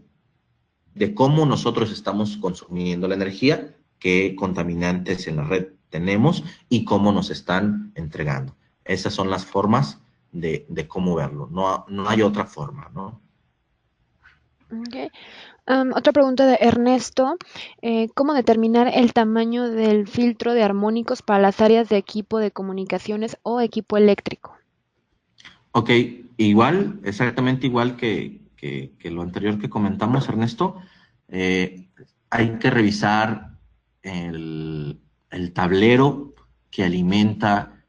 de cómo nosotros estamos consumiendo la energía, qué contaminantes en la red tenemos y cómo nos están entregando. Esas son las formas de cómo verlo. No hay otra forma, ¿no? Okay. Otra pregunta de Ernesto. ¿Cómo determinar el tamaño del filtro de armónicos para las áreas de equipo de comunicaciones o equipo eléctrico? Ok, igual, exactamente igual que lo anterior que comentamos, Ernesto, hay que revisar el tablero que alimenta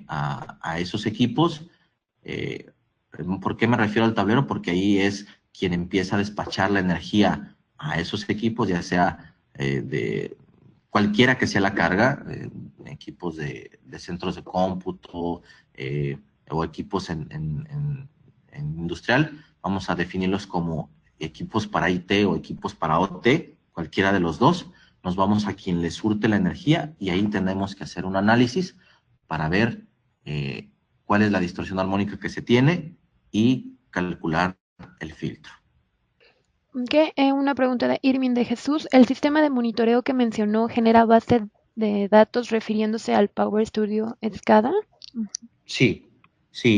a esos equipos. ¿Por qué me refiero al tablero? Porque ahí es quien empieza a despachar la energía a esos equipos, ya sea de cualquiera que sea la carga, equipos de centros de cómputo, o equipos en industrial, vamos a definirlos como equipos para IT o equipos para OT, cualquiera de los dos. Nos vamos a quien le surte la energía y ahí tenemos que hacer un análisis para ver cuál es la distorsión armónica que se tiene y calcular el filtro. Okay. Una pregunta de Irving de Jesús. ¿El sistema de monitoreo que mencionó genera base de datos refiriéndose al Power Studio SCADA? Sí,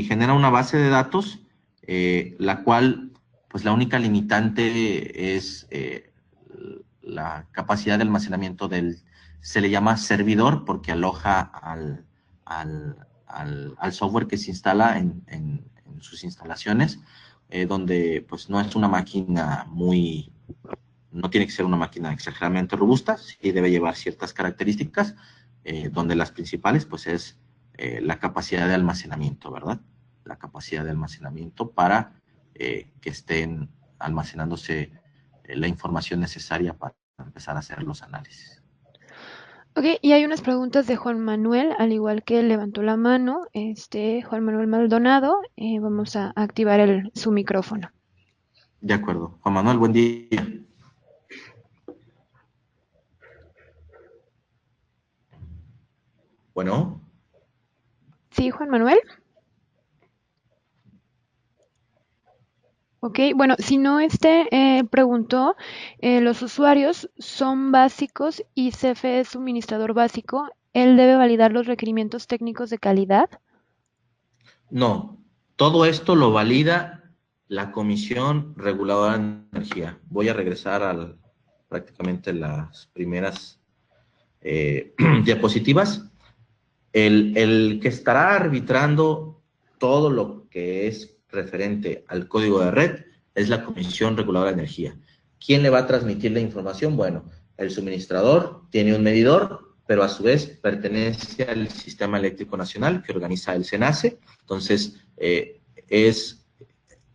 genera una base de datos, la cual pues la única limitante es la capacidad de almacenamiento se le llama servidor porque aloja al software que se instala en sus instalaciones, donde pues no es una máquina no tiene que ser una máquina exageradamente robusta, sí debe llevar ciertas características, donde las principales pues es la capacidad de almacenamiento, ¿verdad? La capacidad de almacenamiento para que estén almacenándose la información necesaria para empezar a hacer los análisis. Ok, y hay unas preguntas de Juan Manuel, al igual que levantó la mano, Juan Manuel Maldonado, vamos a activar su micrófono. De acuerdo. Juan Manuel, buen día. Bueno. Sí, Juan Manuel. Ok, bueno, si no, preguntó, los usuarios son básicos y CFE es suministrador básico. ¿Él debe validar los requerimientos técnicos de calidad? No, todo esto lo valida la Comisión Reguladora de Energía. Voy a regresar a prácticamente las primeras diapositivas. El que estará arbitrando todo lo que es referente al código de red es la Comisión Reguladora de Energía. ¿Quién le va a transmitir la información? Bueno, el suministrador tiene un medidor, pero a su vez pertenece al Sistema Eléctrico Nacional que organiza el SENACE. Entonces,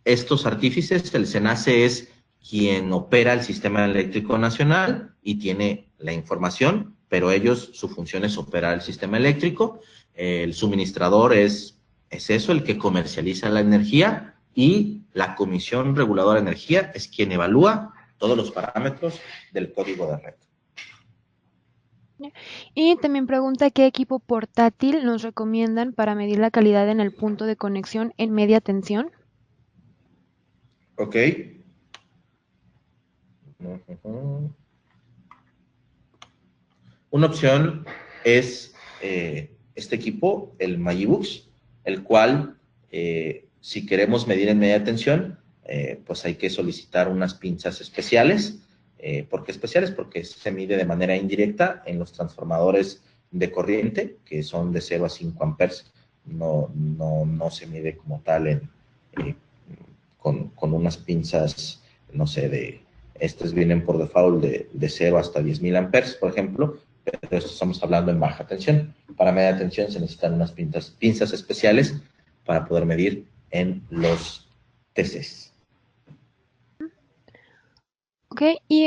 estos artífices, el SENACE es quien opera el Sistema Eléctrico Nacional y tiene la información, pero su función es operar el sistema eléctrico. El suministrador es eso, el que comercializa la energía, y la Comisión Reguladora de Energía es quien evalúa todos los parámetros del código de red. Y también pregunta qué equipo portátil nos recomiendan para medir la calidad en el punto de conexión en media tensión. Ok. Una opción es este equipo, el Magibus, el cual, si queremos medir en media tensión, pues hay que solicitar unas pinzas especiales. ¿Por qué especiales? Porque se mide de manera indirecta en los transformadores de corriente, que son de 0 a 5 amperes. No se mide como tal con unas pinzas, no sé, estas vienen por default de 0 hasta 10.000 amperes, por ejemplo, pero esto estamos hablando en baja tensión. Para media tensión se necesitan unas pinzas especiales para poder medir en los TCs. Ok, y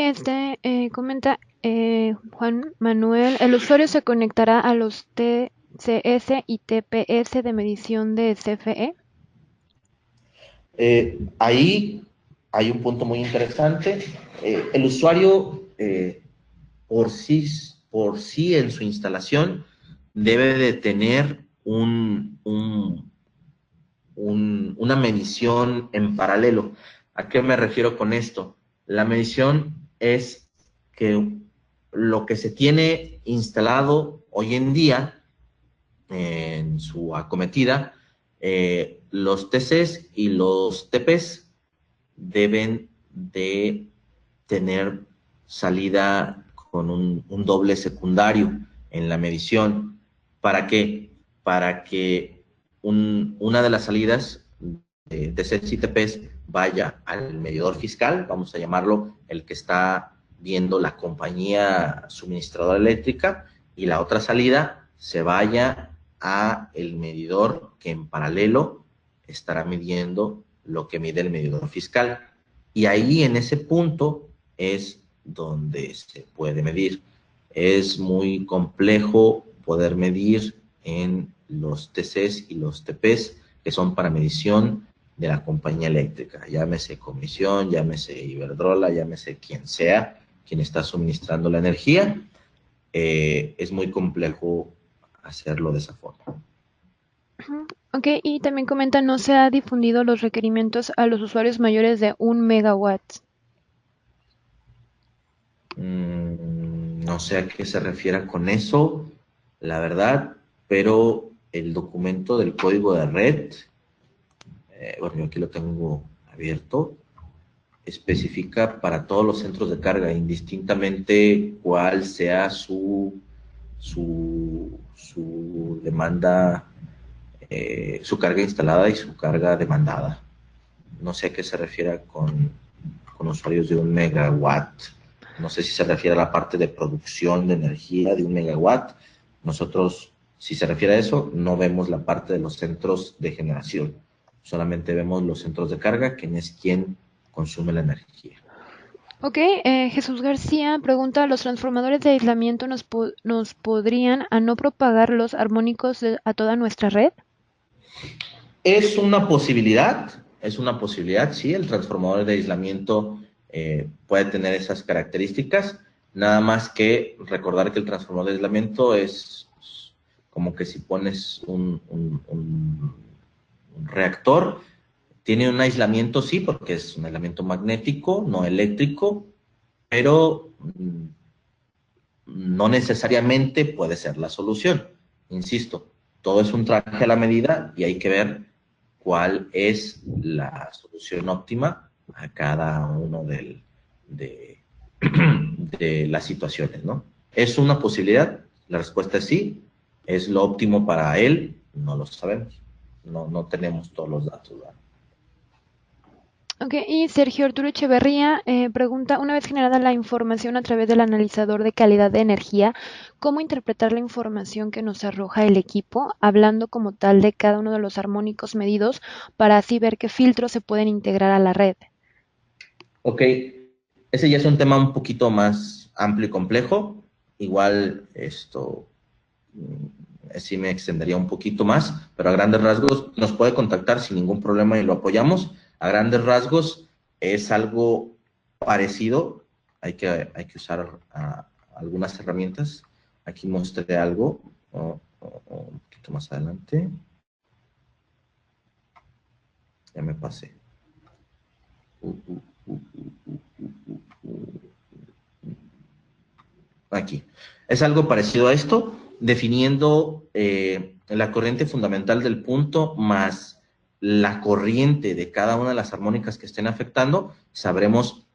comenta Juan Manuel, el usuario se conectará a los TCS y TPS de medición de CFE. Ahí hay un punto muy interesante. El usuario por sí en su instalación debe de tener una medición en paralelo. ¿A qué me refiero con esto? La medición es que lo que se tiene instalado hoy en día en su acometida, los TCs y los TPs deben de tener salida con un doble secundario en la medición. ¿Para qué? Para que una de las salidas de TCs y TPs vaya al medidor fiscal, vamos a llamarlo el que está viendo la compañía suministradora eléctrica, y la otra salida se vaya a el medidor que en paralelo estará midiendo lo que mide el medidor fiscal. Y ahí en ese punto es donde se puede medir. Es muy complejo poder medir en los TCs y los TPs, que son para medición de la compañía eléctrica, llámese Comisión, llámese Iberdrola, llámese quien sea, quien está suministrando la energía. Es muy complejo hacerlo de esa forma. Ok, y también comenta, no se ha difundido los requerimientos a los usuarios mayores de 1 megawatt. No sé a qué se refiera con eso, la verdad, pero el documento del código de red, bueno, yo aquí lo tengo abierto, especifica para todos los centros de carga, indistintamente cuál sea su demanda, su carga instalada y su carga demandada. No sé a qué se refiere con usuarios de 1 megawatt. No sé si se refiere a la parte de producción de energía de 1 megawatt. Nosotros, si se refiere a eso, no vemos la parte de los centros de generación. Solamente vemos los centros de carga, quien es quien consume la energía. Ok, Jesús García pregunta, ¿los transformadores de aislamiento nos podrían a no propagar los armónicos a toda nuestra red? Es una posibilidad, sí, el transformador de aislamiento puede tener esas características, nada más que recordar que el transformador de aislamiento es como que si pones un reactor, tiene un aislamiento, sí, porque es un aislamiento magnético, no eléctrico, pero no necesariamente puede ser la solución. Insisto, todo es un traje a la medida y hay que ver cuál es la solución óptima a cada uno de las situaciones, ¿no? ¿Es una posibilidad? La respuesta es sí. ¿Es lo óptimo para él? No lo sabemos. No tenemos todos los datos, ¿verdad? Ok, y Sergio Arturo Echeverría pregunta, una vez generada la información a través del analizador de calidad de energía, ¿cómo interpretar la información que nos arroja el equipo, hablando como tal de cada uno de los armónicos medidos, para así ver qué filtros se pueden integrar a la red? Ok, ese ya es un tema un poquito más amplio y complejo. Igual sí me extendería un poquito más, pero a grandes rasgos nos puede contactar sin ningún problema y lo apoyamos. A grandes rasgos es algo parecido, hay que usar algunas herramientas. Aquí mostré algo un poquito más adelante. Ya me pasé. Aquí. Es algo parecido a esto, definiendo la corriente fundamental del punto más la corriente de cada una de las armónicas que estén afectando, sabremos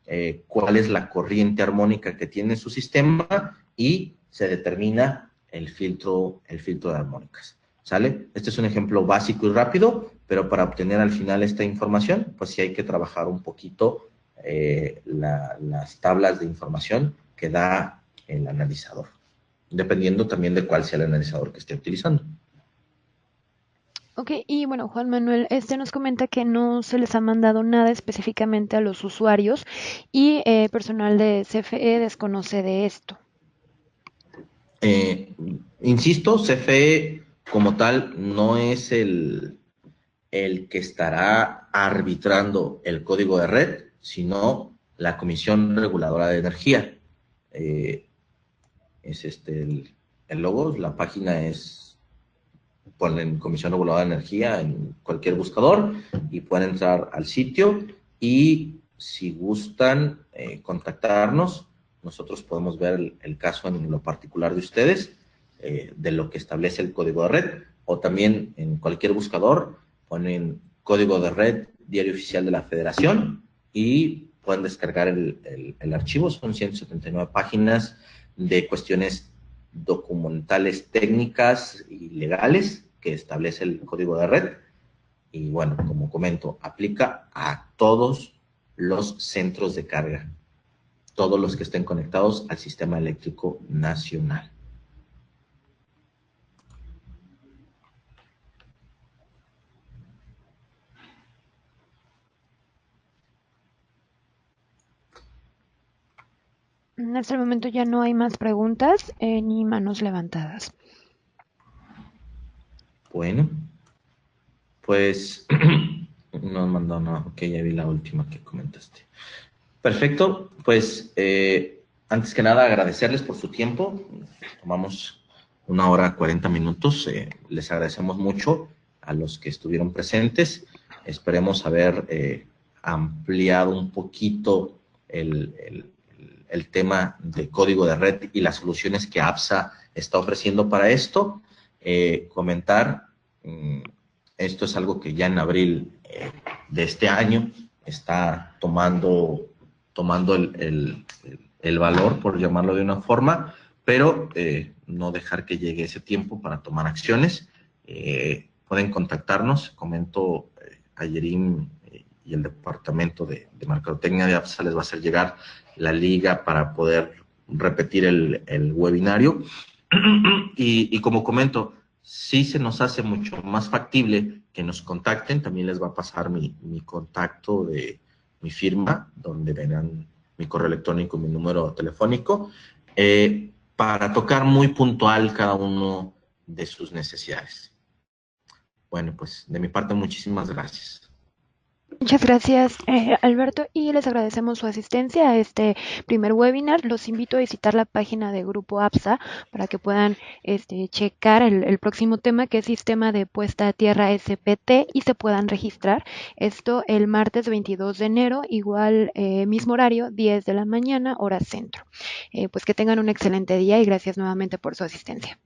cuál es la corriente armónica que tiene su sistema y se determina el filtro de armónicas. ¿Sale? Este es un ejemplo básico y rápido, pero para obtener al final esta información, pues sí hay que trabajar un poquito las tablas de información que da el analizador, dependiendo también de cuál sea el analizador que esté utilizando. Ok, y bueno, Juan Manuel, nos comenta que no se les ha mandado nada específicamente a los usuarios y personal de CFE desconoce de esto. Insisto, CFE como tal no es el que estará arbitrando el código de red, sino la Comisión Reguladora de Energía. Es el logo, la página es, ponen Comisión Reguladora de Energía en cualquier buscador y pueden entrar al sitio y si gustan contactarnos, nosotros podemos ver el caso en lo particular de ustedes, de lo que establece el código de red, o también en cualquier buscador ponen código de red, Diario Oficial de la Federación, y pueden descargar el archivo. Son 179 páginas de cuestiones documentales, técnicas y legales que establece el código de red. Y bueno, como comento, aplica a todos los centros de carga, todos los que estén conectados al sistema eléctrico nacional. Hasta el momento ya no hay más preguntas ni manos levantadas. Bueno, pues no han mandado nada. Ok, ya vi la última que comentaste. Perfecto, pues antes que nada agradecerles por su tiempo. Tomamos 1 hora 40 minutos. Les agradecemos mucho a los que estuvieron presentes. Esperemos haber ampliado un poquito el tema de código de red y las soluciones que APSA está ofreciendo para esto. Comentar, esto es algo que ya en abril de este año está tomando el valor, por llamarlo de una forma, pero no dejar que llegue ese tiempo para tomar acciones. Pueden contactarnos, comento, a Yerim y el departamento de mercadotecnia de APSA les va a hacer llegar la liga para poder repetir el webinario. Y como comento, sí se nos hace mucho más factible que nos contacten. También les va a pasar mi contacto de mi firma, donde verán mi correo electrónico, mi número telefónico, para tocar muy puntual cada uno de sus necesidades. Bueno, pues de mi parte, muchísimas gracias. Muchas gracias, Alberto, y les agradecemos su asistencia a este primer webinar. Los invito a visitar la página de Grupo APSA para que puedan checar el próximo tema, que es Sistema de Puesta a Tierra SPT, y se puedan registrar. Esto el martes 22 de enero, igual mismo horario, 10 de la mañana, hora centro. Pues que tengan un excelente día y gracias nuevamente por su asistencia.